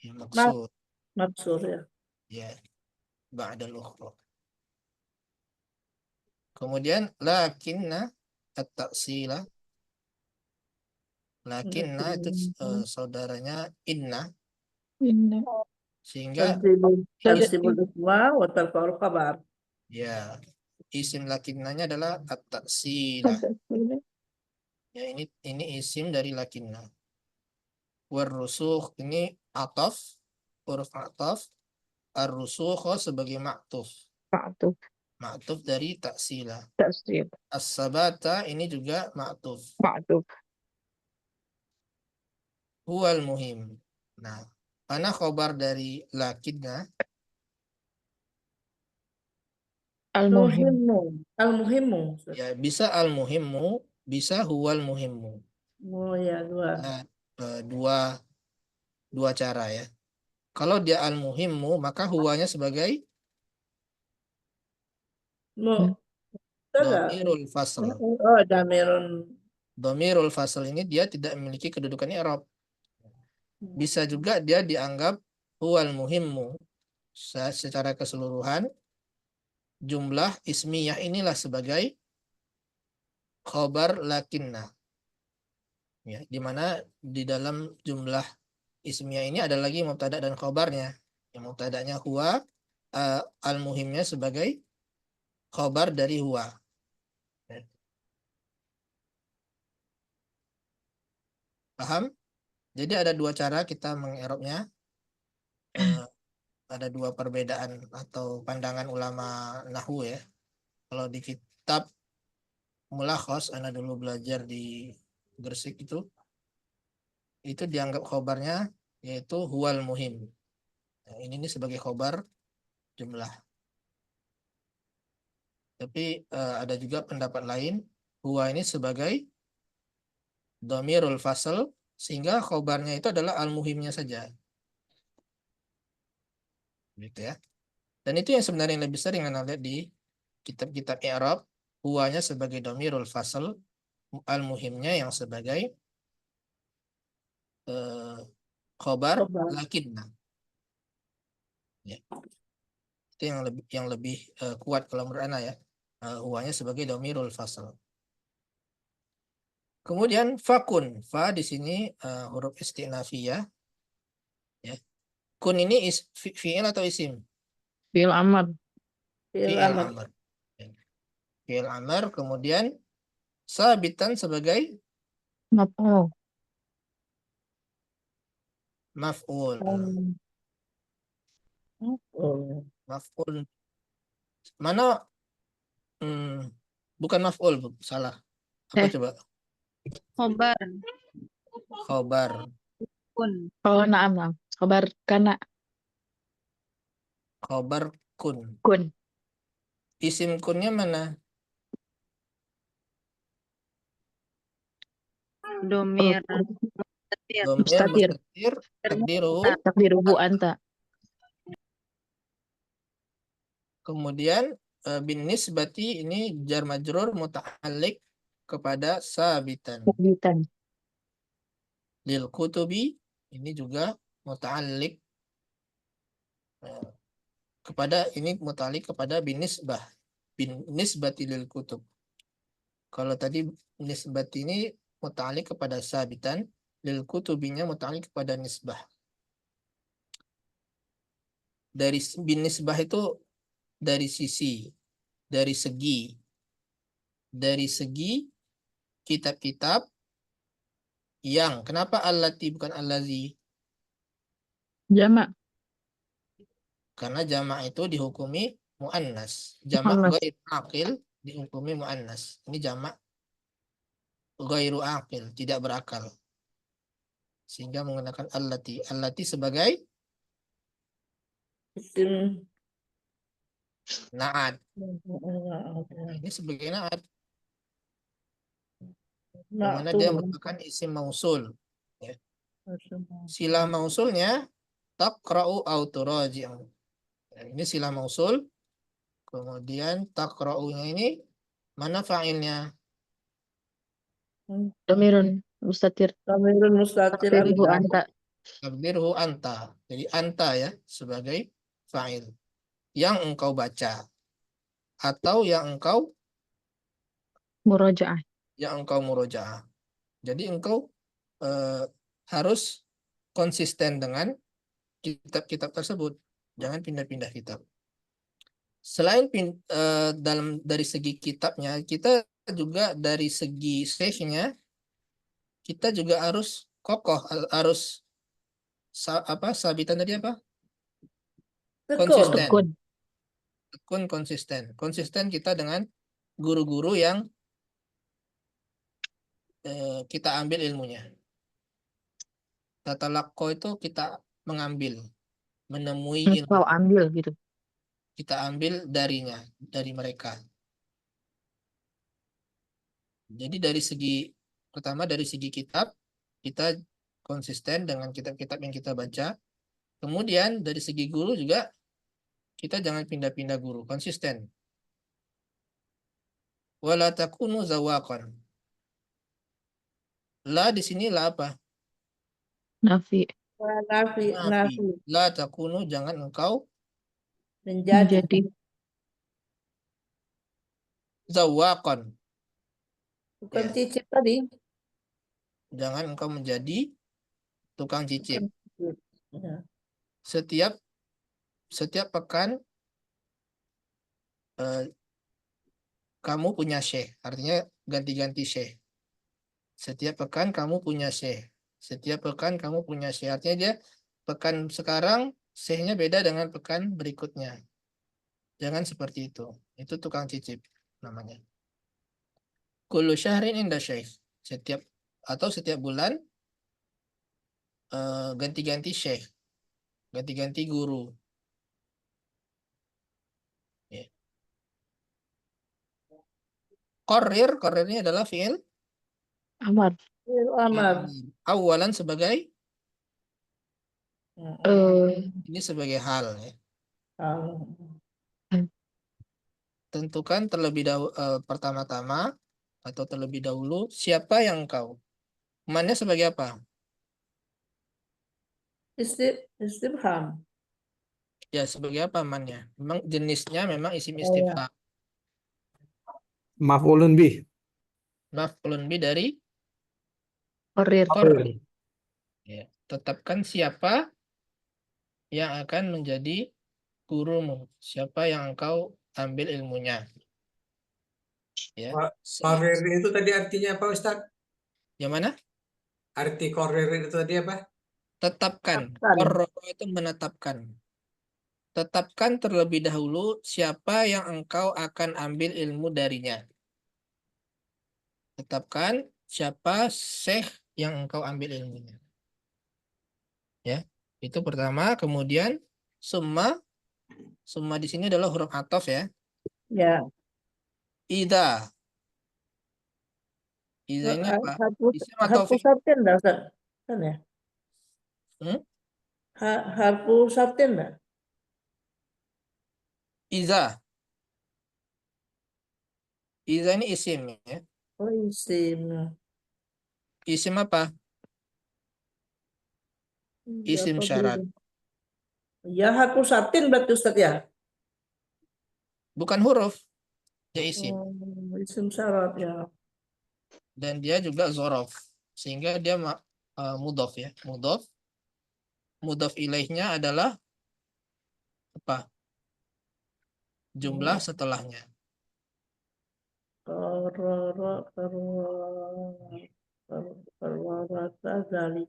Ya, maksur. Maksur ya. Ya. Ba'dal ukhra. Kemudian lakinna at-ta'sila. Lakinna itu saudaranya inna. Inna. Sehingga Tansibul isma wa tarfa'ul khabar. ya isim lakinnanya adalah at-ta'sila. Ya ini isim dari lakinna. Warrusukh ini ataf, huruf ataf. Ar-rusukh sebagai ma'tuf. Ma'tuf. Ma'tuf dari ta'sila. Tasdid. As-sabata ini juga ma'tuf. Ma'tuf. Huwal muhim. Nah, mana khobar dari lakinna? Al-muhim. Al-muhimmu. Ya, bisa al-muhimmu, bisa huwal muhimmu. Oh ya, dua. Nah, dua cara ya. Kalau dia al-muhimmu, maka huwanya sebagai dhamirul fasl. Oh, damirun. Dhamirul fasl ini dia tidak memiliki kedudukan i'rab. Bisa juga dia dianggap huwal muhimmu. Secara keseluruhan, jumlah ismiyah inilah sebagai khobar lakinna. Ya, di mana di dalam jumlah ismiyah ini ada lagi mubtada dan khobarnya. Yang mubtadanya huwa, al-muhimnya sebagai khobar dari huwa. Paham? Jadi ada dua cara kita mengerobnya. Ada dua perbedaan atau pandangan ulama nahwu ya. Kalau di kitab Mulakhos, Anda dulu belajar di Gresik itu dianggap khobarnya yaitu huwal muhim. Nah, ini sebagai khobar jumlah. Tapi ada juga pendapat lain, huwa ini sebagai dhamirul fasl, sehingga khobarnya itu adalah al-muhimnya saja. Gitu ya. Dan itu yang sebenarnya yang lebih sering Anda lihat di kitab-kitab i'rab, huwanya sebagai dhamirul fasl, al-muhimnya yang sebagai khobar lakinna. Ya. Itu yang lebih kuat kalau menurut Ana ya. Huwanya sebagai dhamirul fasl. Kemudian fakun. Fa di sini huruf istinafiyah. Ya. Kun ini fi'il atau isim? Fi'il amr. Fi'il Fi'il amr. amr. Ya. Fi'il amr. Kemudian sabitan sebagai Maf'ul. maf'ul. Oh. Maf'ul. Mana? Bukan maf'ul, Bu. Salah. Apa Eh. coba? Khobar Khobar. kun. Oh, naam. Khabar kana Khobar kun. kun. Isim kunnya mana? Domir Oh, mustatir. Domir mustatir. mustatir takdiruhu. Takdiruhu anta. Kemudian bin nisbati ini jar majrur muta'alliq kepada sabitan. Sabitan. Lil kutubi ini juga muta'alliq kepada ini muta'alliq kepada bin nisbah. Bin nisbati lil kutub. Kalau tadi nisbati ini muta'alliq kepada sabitan, lil kutubinya muta'alliq kepada nisbah. Dari bin nisbah itu dari sisi, dari segi kitab-kitab yang, kenapa allati bukan allazi? Jamak. Karena jamak itu dihukumi muannas. Jamak Muannas. ghairu aqil dihukumi muannas. Ini jamak ghairu aqil, tidak berakal. Sehingga menggunakan allati. Allati sebagai Isim. na'at. Nah, ini sebagai na'at. Di mana dia merupakan isim mausul. Ya. Silah mausulnya taqra'u au turaji'u. Nah, ini silah mausul. Kemudian taqra'unya ini mana fa'ilnya? Domirun mustatir. Domirun mustatir Takdiruhu anta. anta. Takdirhu anta. Jadi anta ya sebagai fa'il. Yang engkau baca. Atau yang engkau Murojaah. murojaah. Jadi engkau harus konsisten dengan kitab-kitab tersebut. Jangan pindah-pindah kitab. Selain dari segi kitabnya, kita juga dari segi syekhnya, kita juga harus kokoh, harus sabitan tadi apa? Konsisten. Tekun. Konsisten kita dengan guru-guru yang kita ambil ilmunya. Tatalaqo itu kita mengambil, menemui ilmu. Kau ambil gitu. Kita ambil darinya, dari mereka. Jadi pertama dari segi kitab, kita konsisten dengan kitab-kitab yang kita baca. Kemudian dari segi guru juga, kita jangan pindah-pindah guru, konsisten. Wala takunu zawaqan. La di sini la apa? Nafi. Nafi. La takunu, jangan engkau Menjadi. zawaqan. Bukan Ya. cicip tadi. Jangan engkau menjadi tukang cicip. Ya. Setiap pekan kamu punya syekh, artinya ganti-ganti syekh. Setiap pekan kamu punya syekh. Setiap pekan kamu punya syekh. Artinya dia pekan sekarang syekhnya beda dengan pekan berikutnya. Jangan seperti itu. Itu tukang cicip namanya. Kullu syahrin inda syekh. Setiap bulan ganti-ganti syekh. Ganti-ganti guru. Ya. Qarirnya adalah fi'il Amar. Amar. awalan sebagai ini sebagai hal ya. Tentukan terlebih dahulu pertama-tama atau terlebih dahulu siapa yang engkau. Mannya sebagai apa? Istifham. Ya, sebagai apa mannya? Memang jenisnya memang isim istifham. Maf'ulun bih. Maf'ulun bi dari Qarir. Qarrir. Ya. Tetapkan siapa yang akan menjadi gurumu, siapa yang engkau ambil ilmunya. Ya. Korir itu tadi artinya apa, Ustadz? Yang mana? Arti korir itu tadi apa? Tetapkan. Tetapkan. Qarrara itu menetapkan. Tetapkan terlebih dahulu siapa yang engkau akan ambil ilmu darinya. Tetapkan siapa syekh yang engkau ambil ilmunya. Ya, itu pertama. Kemudian summa di sini adalah huruf ataf ya. Ya. Idza ini apa? Isim atau Harfu fi'il? syartin dah, Ustaz? Kan ya? Hmm? Harfu syartin dah? Idza ini isim ya. Oh, isim. Isim apa? Isim Apa syarat. dulu? Ya, harfu syartin berarti, Ustaz ya? Bukan huruf. Dia isim. Isim syarat ya. Dan dia juga zorof. Sehingga dia mudhof ya. Mudhof ilaihnya adalah apa? Jumlah setelahnya. Zalik.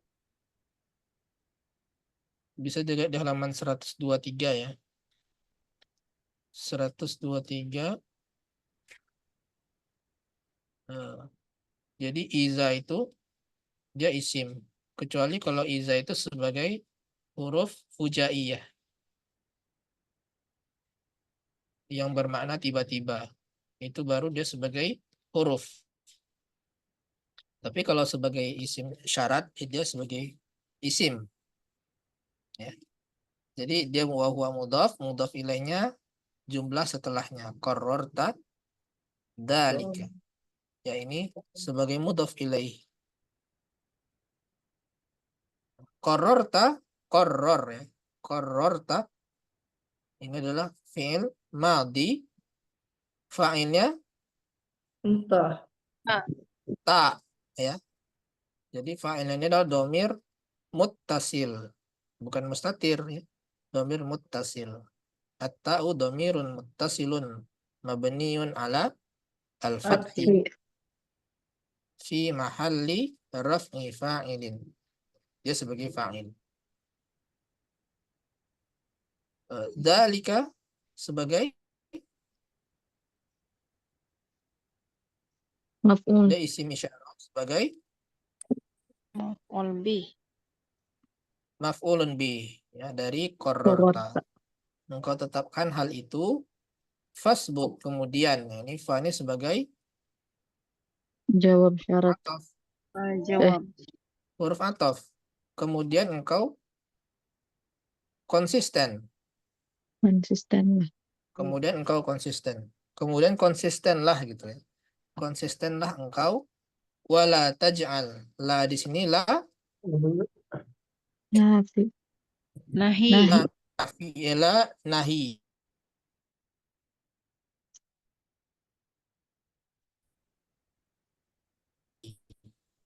Bisa dilihat di halaman 123 ya. 123. Jadi iza itu dia isim. Kecuali kalau iza itu sebagai huruf fujaiyah. Yang bermakna tiba-tiba. Itu baru dia sebagai huruf. Tapi kalau sebagai isim syarat, dia sebagai isim. Ya. Jadi dia huwa mudhaf ilaihnya jumlah setelahnya. Qarrarta dzalika. Ya ini sebagai mudhaf ilaih. Qarrar ya. Qarrarta ini adalah fi'il madhi. Fa'ilnya Entah. ta ya. Jadi fa'ilnya ini adalah domir muttasil, bukan mustatir ya. Domir muttasil. At-ta'u domirun muttasilun mabniun ala al-fathi fi mahalli raf'i fa'ilin. Dia sebagai fa'il. Dzalika sebagai Maf'ul. dia isim isyarah sebagai Maf'ul bih. maf'ulun bih ya dari qarrarta. Qarrarta. Engkau tetapkan hal itu fasbuk kemudian ya, ini fa ini sebagai Jawab syarat. ataf, Jawab. huruf ataf. Kemudian engkau konsisten. Konsisten lah. Kemudian engkau konsisten. Kemudian konsistenlah gitu ya. Konsistenlah engkau wala taj'al. La di sini la Nafi. Nahi. fi'ila nahi.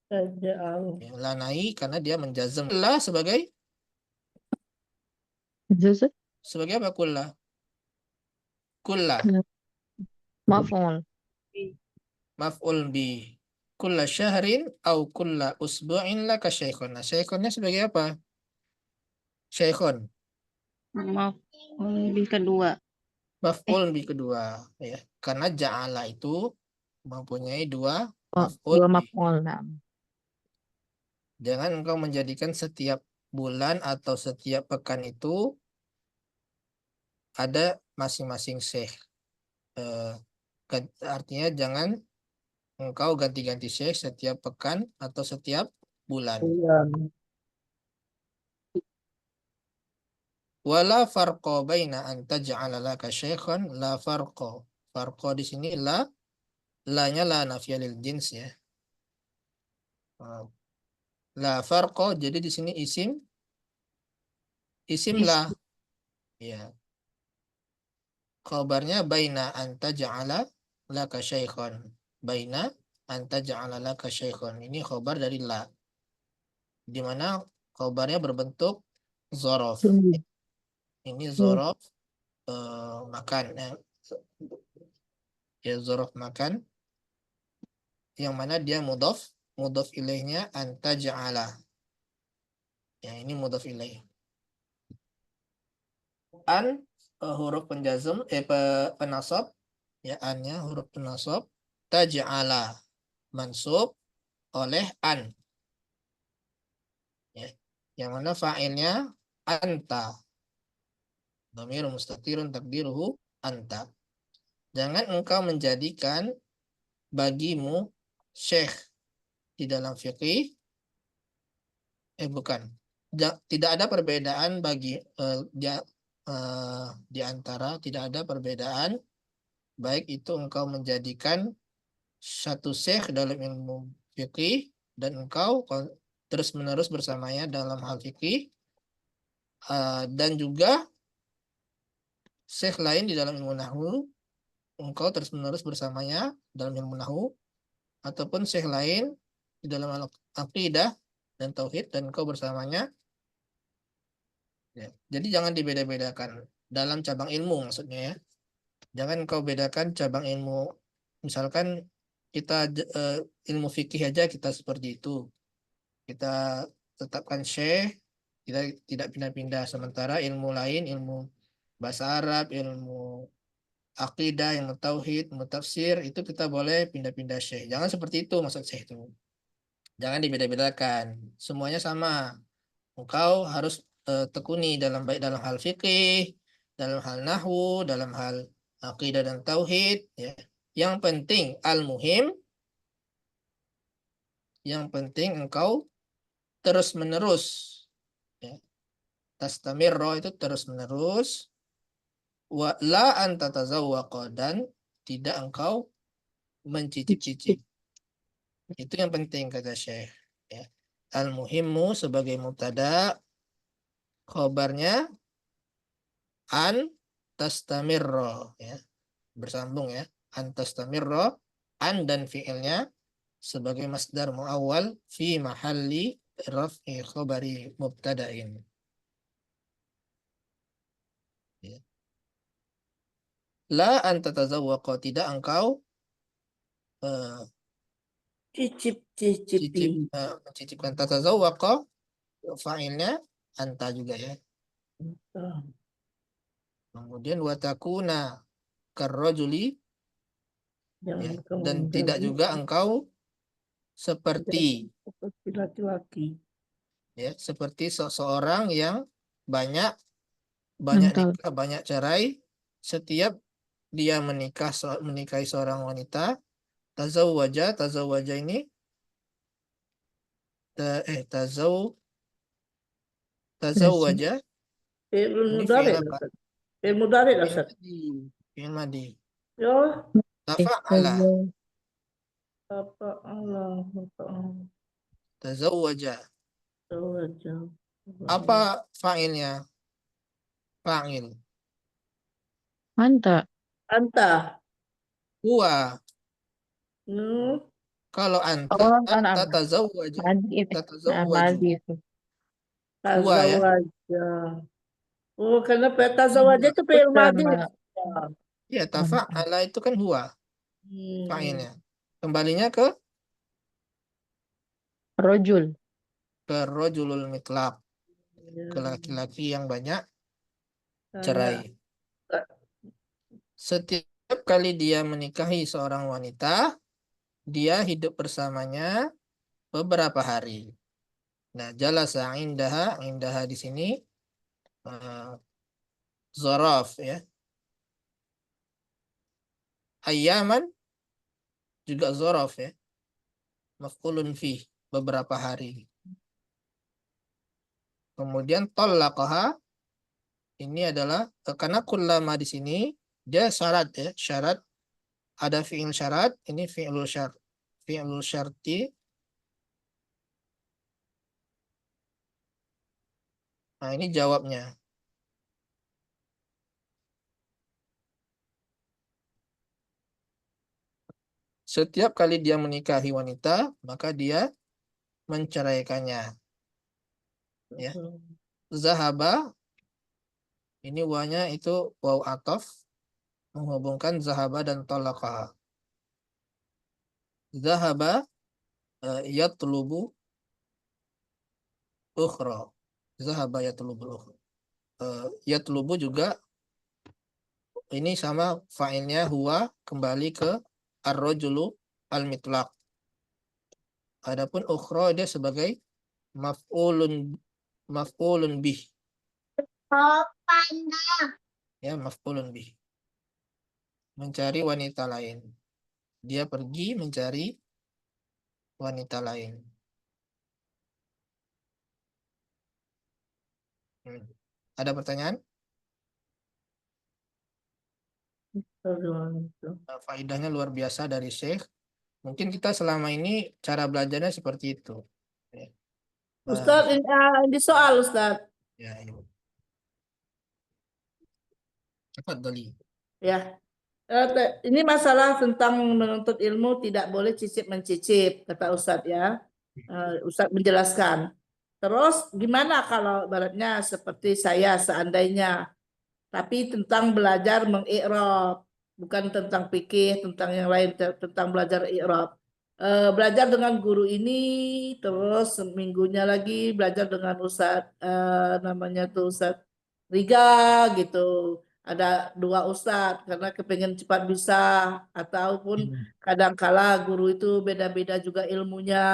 Taj'al. Ya, la nahi karena dia menjazm. La sebagai Zuzut. apa kulla? Kulla Maf'ul. maf'ul bi. Kulla syahrin au kulla usbu'in laka syaikhun. Nah, syaikhunnya sebagai apa? Syaikhun. Maf'ul bih kedua. Maf'ul bi kedua ya. Karena ja'ala itu mempunyai dua Oh, maf'ul dua bi. maf'ul. Nah. Jangan engkau menjadikan setiap bulan atau setiap pekan itu ada masing-masing syekh. Artinya jangan engkau ganti-ganti syekh setiap pekan atau setiap bulan. Wala farqa baina an taj'ala laka syaikhan la farqa. Farqa di sini la-nya la nafiyah lil jins ya. La farqa jadi di sini isim la. Ya. Khabarnya baina an taj'ala laka syaikhan. Baina an taj'ala laka syaikhan. Ini khabar dari la. di mana khobarnya berbentuk zorof. Ini zorof makan, ya zorof makan, yang mana dia mudhof ilaihnya anta ja'ala. Ya, ini mudhof ilaih. An huruf penjazm, penasab, ya annya huruf penasab, taj'ala mansub oleh an. Ya, yang mana fa'ilnya anta. Dhamir mustatirun takdiruhu anta. Jangan engkau menjadikan bagimu syekh di dalam fikih, bukan. Tidak ada perbedaan bagi di antara, tidak ada perbedaan baik itu engkau menjadikan satu syekh dalam ilmu fikih dan engkau terus-menerus bersamanya dalam hal fikih, dan juga syekh lain di dalam ilmu nahwu engkau terus-menerus bersamanya dalam ilmu nahwu, ataupun syekh lain di dalam aqidah dan tauhid dan engkau bersamanya. Ya. Jadi jangan dibeda-bedakan dalam cabang ilmu, maksudnya ya. Jangan kau bedakan cabang ilmu. Misalkan kita ilmu fikih aja kita seperti itu. Kita tetapkan syekh, kita tidak pindah-pindah. Sementara ilmu lain, ilmu bahasa Arab, ilmu akidah, ilmu tauhid, ilmu tafsir, itu kita boleh pindah-pindah syekh. Jangan seperti itu maksud syekh itu. Jangan dibeda-bedakan. Semuanya sama. Engkau harus tekuni baik dalam hal fikih, dalam hal nahwu, dalam hal akidah dan tauhid, ya. Yang penting yang penting engkau terus-menerus, ya. Tastamirro itu terus-menerus, wa la anta tazawwaqa, dan tidak engkau mencicip-cicip. Itu yang penting kata Syekh, ya. Al-muhimmu sebagai mubtada, khobarnya an tastamirro, ya. Bersambung ya. An tastamirro, an dan fi'ilnya sebagai masdar muawwal fi mahalli raf'i khabari mubtada'in. Ya. La anta tazawwaqa, tidak engkau Cicip-cicipi. mencicipkan. Tatazawwaqa fa'ilnya anta juga ya. Kemudian watakuna karrajuli, Jangan ya. kamu Dan tidak menjadi juga engkau seperti laki-laki. ya, seperti seseorang yang banyak Mental. nikah, banyak cerai. Setiap dia menikahi seorang wanita, tazawwaja ini tazawwaja Fi'il ini mudhari fi'il apa? Ustaz. Fi'il mudhari Fi'il Ustaz. madi. Fi'il madi. Ya, Tafa'ala, apa Allah, apa Allah. tazawwaja. Tawajjah. Apa fa'ilnya? Fa'il. Anta. Anta. Huwa. Kalau anta, Oh, kan tatazawwaja. Madif. Tatazawwaju. Madif. Huwa ya. Tazawajah. Oh, kenapa tazawajah itu fi'il madi? Ya, tafa'ala itu kan huwa Hmm. fa'ilnya. Kembalinya ke Rojul. rajulul mitlaq, ke laki-laki yang banyak cerai. Setiap kali dia menikahi seorang wanita, dia hidup bersamanya beberapa hari. Nah, jalasa indaha di sini zorof ya. Ayyaman juga zorof ya. Maf'ulun fi, beberapa hari. Kemudian tallaqaha, ini adalah karena kullama di sini dia syarat ya, syarat, ada fi'il syarat, ini fi'ilul syarti. Nah, ini jawabnya. Setiap kali dia menikahi wanita, maka dia menceraikannya. Ya. Zahaba ini wanya itu waw ataf menghubungkan zahaba dan talaqaha. Zahaba yatlubu ukhra. Zahaba yatlubu ukhra. Yatlubu juga ini sama fa'ilnya huwa kembali ke ar-rajulu al-mitlaq. Adapun ukhra dia sebagai maf'ulun bih. Ya, maf'ulun bih. Mencari wanita lain. Dia pergi mencari wanita lain. Ada pertanyaan? Faedahnya luar biasa dari Syekh. Mungkin kita selama ini cara belajarnya seperti itu. Ya. Ustaz, ini soal Ustaz. Ya, ini. Cepat Doli. Ya. Ini masalah tentang menuntut ilmu tidak boleh cicip-mencicip, kata Ustadz ya. Ustadz menjelaskan. Terus gimana kalau ibaratnya seperti saya seandainya, tapi tentang belajar mengi'rab, bukan tentang fikih, tentang yang lain, tentang belajar i'rab. Belajar dengan guru ini, terus seminggunya lagi belajar dengan Ustadz, namanya tuh Ustadz Riga gitu. Ada 2 ustadz karena kepengen cepat bisa, ataupun kadangkala guru itu beda-beda juga ilmunya.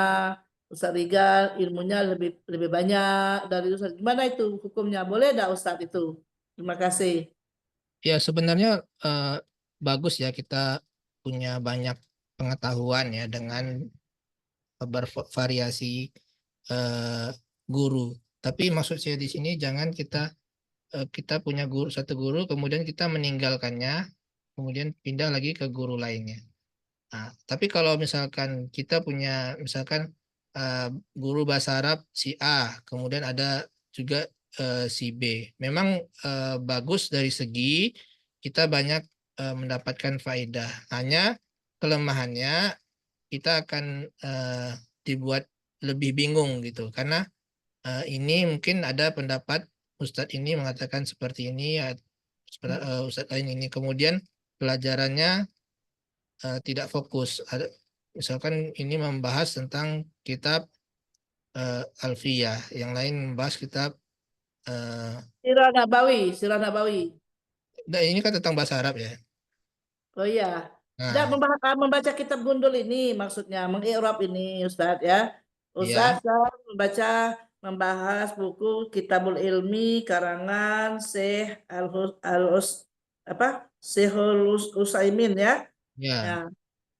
Ustadz Riga ilmunya lebih banyak dari Ustadz. Gimana itu hukumnya? Boleh enggak Ustadz itu? Terima kasih. Ya, sebenarnya bagus ya kita punya banyak pengetahuan ya dengan bervariasi guru. Tapi maksud saya di sini jangan kita punya satu guru kemudian kita meninggalkannya kemudian pindah lagi ke guru lainnya. Nah, tapi kalau misalkan kita punya misalkan guru bahasa Arab si A kemudian ada juga si B, memang bagus dari segi kita banyak mendapatkan faedah. Hanya kelemahannya kita akan dibuat lebih bingung gitu karena ini mungkin ada pendapat Ustadz ini mengatakan seperti ini, Ustadz lain ini, kemudian pelajarannya tidak fokus. Misalkan ini membahas tentang kitab Alfiyah, yang lain membahas kitab Sirah Nabawi. nah, ini kan tentang bahasa Arab ya. Oh iya. Nah, Membaca kitab Gundul ini maksudnya mengi'rab ini Ustadz ya. Ustadz saya membahas buku Kitabul Ilmi karangan Syekh Syekhul Utsaimin ya. ya. Nah,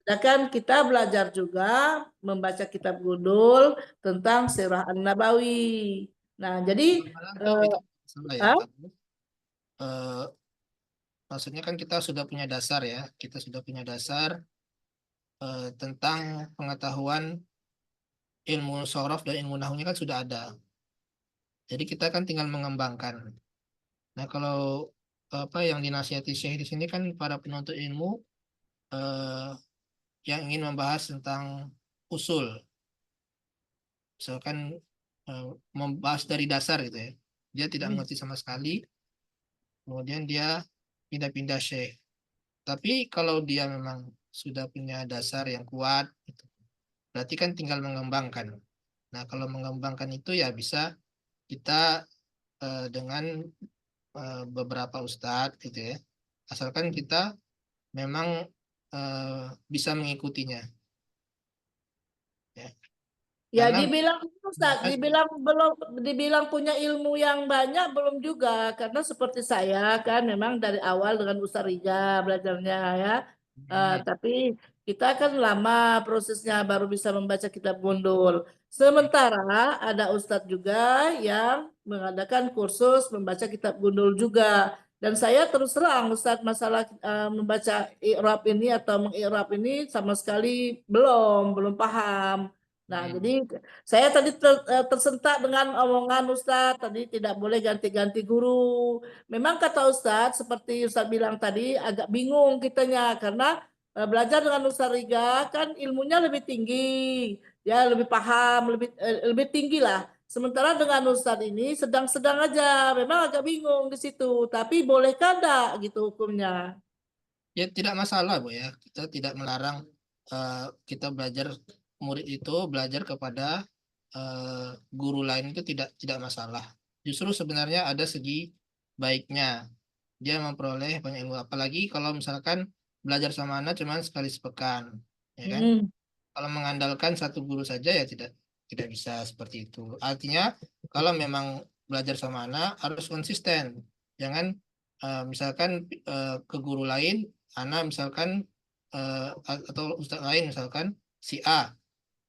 sedangkan kita belajar juga membaca kitab Gundul tentang Sirah An-Nabawi. Nah, jadi Itu salah ya. ah? Maksudnya kan kita sudah punya dasar ya, kita sudah punya dasar tentang pengetahuan ilmu shorof dan ilmu nahwunya kan sudah ada. Jadi kita kan tinggal mengembangkan. Nah, kalau apa yang dinasihati Syekh di sini kan para penuntut ilmu yang ingin membahas tentang usul, misalkan membahas dari dasar gitu ya, dia tidak mengerti sama sekali, kemudian dia pindah-pindah Syekh. Tapi kalau dia memang sudah punya dasar yang kuat, gitu, berarti kan tinggal mengembangkan. Nah, kalau mengembangkan itu ya bisa kita dengan beberapa ustadz gitu ya, asalkan kita memang bisa mengikutinya. Ya Karena dibilang Ustaz, dibilang punya ilmu yang banyak belum juga, karena seperti saya kan memang dari awal dengan Ustaz Riza belajarnya ya. Tapi kita kan lama prosesnya baru bisa membaca kitab Gundul. Sementara ada Ustadz juga yang mengadakan kursus membaca kitab Gundul juga. Dan saya terus terang Ustadz masalah membaca i'rab ini atau mengi'rab ini sama sekali belum paham. Nah, jadi saya tadi tersentak dengan omongan Ustadz tadi tidak boleh ganti-ganti guru. Memang kata Ustadz seperti Ustadz bilang tadi agak bingung kitanya karena belajar dengan Ustadz Riga kan ilmunya lebih tinggi, ya lebih paham, lebih tinggi lah. Sementara dengan Ustadz ini sedang-sedang aja, memang agak bingung di situ. Tapi bolehkah enggak gitu hukumnya? Ya tidak masalah Bu ya. Kita tidak melarang kita belajar, murid itu belajar kepada guru lain, itu tidak masalah. Justru sebenarnya ada segi baiknya. Dia memperoleh banyak ilmu. Apalagi kalau misalkan belajar sama anak cuma sekali sepekan, ya kan? Hmm. Kalau mengandalkan satu guru saja ya tidak bisa seperti itu. Artinya kalau memang belajar sama anak harus konsisten. Jangan misalkan ke guru lain, anak misalkan atau ustadz lain misalkan si A,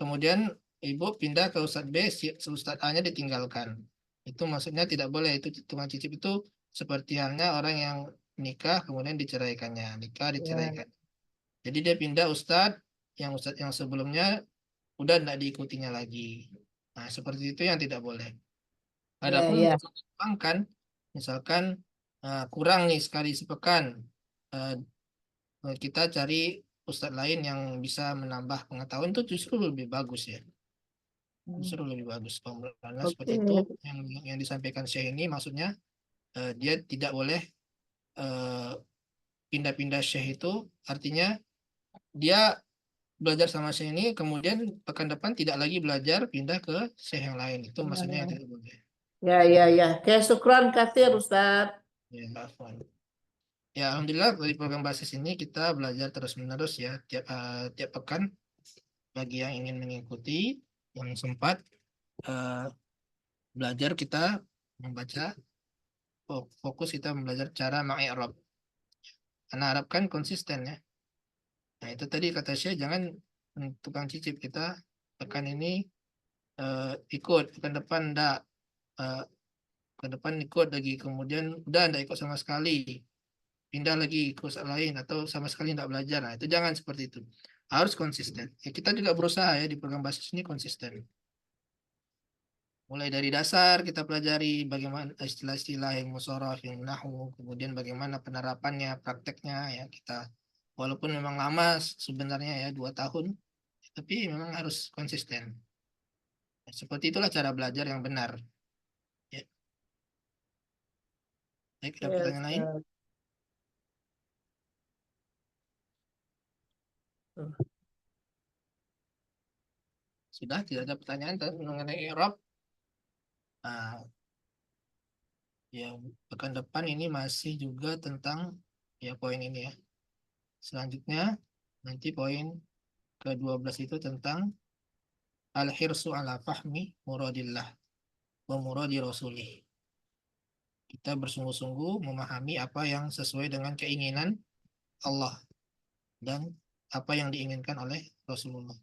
kemudian ibu pindah ke ustadz B, si ustadz A-nya ditinggalkan. Itu maksudnya tidak boleh. Itu tukang cicip itu seperti halnya orang yang nikah kemudian diceraikannya, nikah diceraikan. Jadi dia pindah ustadz yang sebelumnya udah tidak diikutinya lagi. Nah, seperti itu yang tidak boleh. Adapun ya. untuk dikembangkan, misalkan kurang nih sekali sepekan, kita cari ustadz lain yang bisa menambah pengetahuan, itu justru lebih bagus ya. Justru lebih bagus. Karena seperti itu yang disampaikan Syekh ini maksudnya dia tidak boleh pindah-pindah Syekh, itu artinya dia belajar sama Syekh ini kemudian pekan depan tidak lagi belajar pindah ke Syekh yang lain, itu maksudnya yang tidak boleh. Ya. Kayak syukran katsir Ustadz. Ya, afwan. Ya, alhamdulillah dari program basis ini kita belajar terus-menerus ya tiap pekan. Bagi yang ingin mengikuti, yang sempat belajar, kita membaca, fokus kita belajar cara mengi'rab. Karena harapkan konsisten ya. Nah, itu tadi kata Syekh, jangan tukang cicip. Kita pekan ini ikut, pekan depan enggak, pekan depan ikut lagi, kemudian udah enggak ikut sama sekali, pindah lagi ke ustaz lain, atau sama sekali enggak belajar. Nah, itu jangan seperti itu. Harus konsisten. Ya, kita juga berusaha ya di program basis ini konsisten. Mulai dari dasar kita pelajari bagaimana istilah-istilah yang musharraf, yang nahwu, kemudian bagaimana penerapannya, prakteknya ya kita. Walaupun memang lama sebenarnya ya 2 tahun, tapi memang harus konsisten. Seperti itulah cara belajar yang benar. Ya. Baik, ada pertanyaan lain? Sudah, tidak ada pertanyaan mengenai i'rab. Nah, ya pekan depan ini masih juga tentang ya poin ini ya. Selanjutnya nanti poin ke-12 itu tentang al-hirsu ala fahmi muradillah wa muradi rasulih. Kita bersungguh-sungguh memahami apa yang sesuai dengan keinginan Allah dan apa yang diinginkan oleh Rasulullah.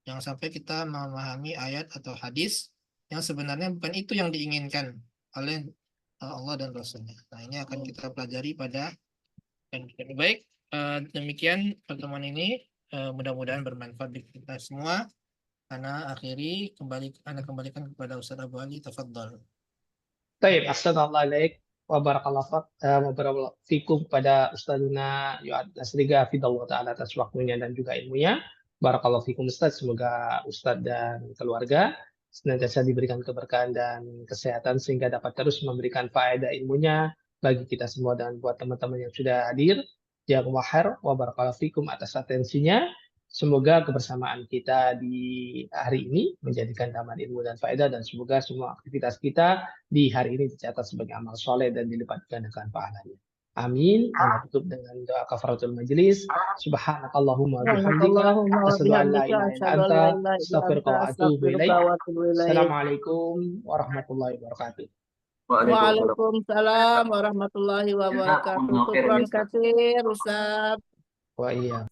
Jangan sampai kita memahami ayat atau hadis yang sebenarnya bukan itu yang diinginkan oleh Allah dan Rasulnya. Nah, ini akan kita pelajari pada baik. Demikian pertemuan ini, mudah-mudahan bermanfaat bagi kita semua. Ana akhiri Anda kembalikan kepada Ustaz Abu Ali, tafadhal. Baik, assalamualaikum wabarakatuh fikum kepada Ustazuna Yu'ad Nasriga Fidallah Ta'ala atas waktunya dan juga ilmunya. Barakallahu fikum Ustaz, semoga Ustaz dan keluarga senantiasa diberikan keberkahan dan kesehatan sehingga dapat terus memberikan faedah ilmunya bagi kita semua dan buat teman-teman yang sudah hadir. Jazakumullah khair wa barakallahu fikum atas atensinya. Semoga kebersamaan kita di hari ini menjadikan tambahan ilmu dan faedah, dan semoga semua aktivitas kita di hari ini dicatat sebagai amal soleh dan dilipat gandakan pahalanya. Amin. Ana tutup dengan doa kafaratul majelis. Subhanakallahumma bihamdika asyhadu an la ilaha illa anta astaghfiruka wa atubu ilaik. Assalamualaikum warahmatullahi wabarakatuh. Waalaikumsalam warahmatullahi wabarakatuh. Syukran katsir Ustaz. Wa iya.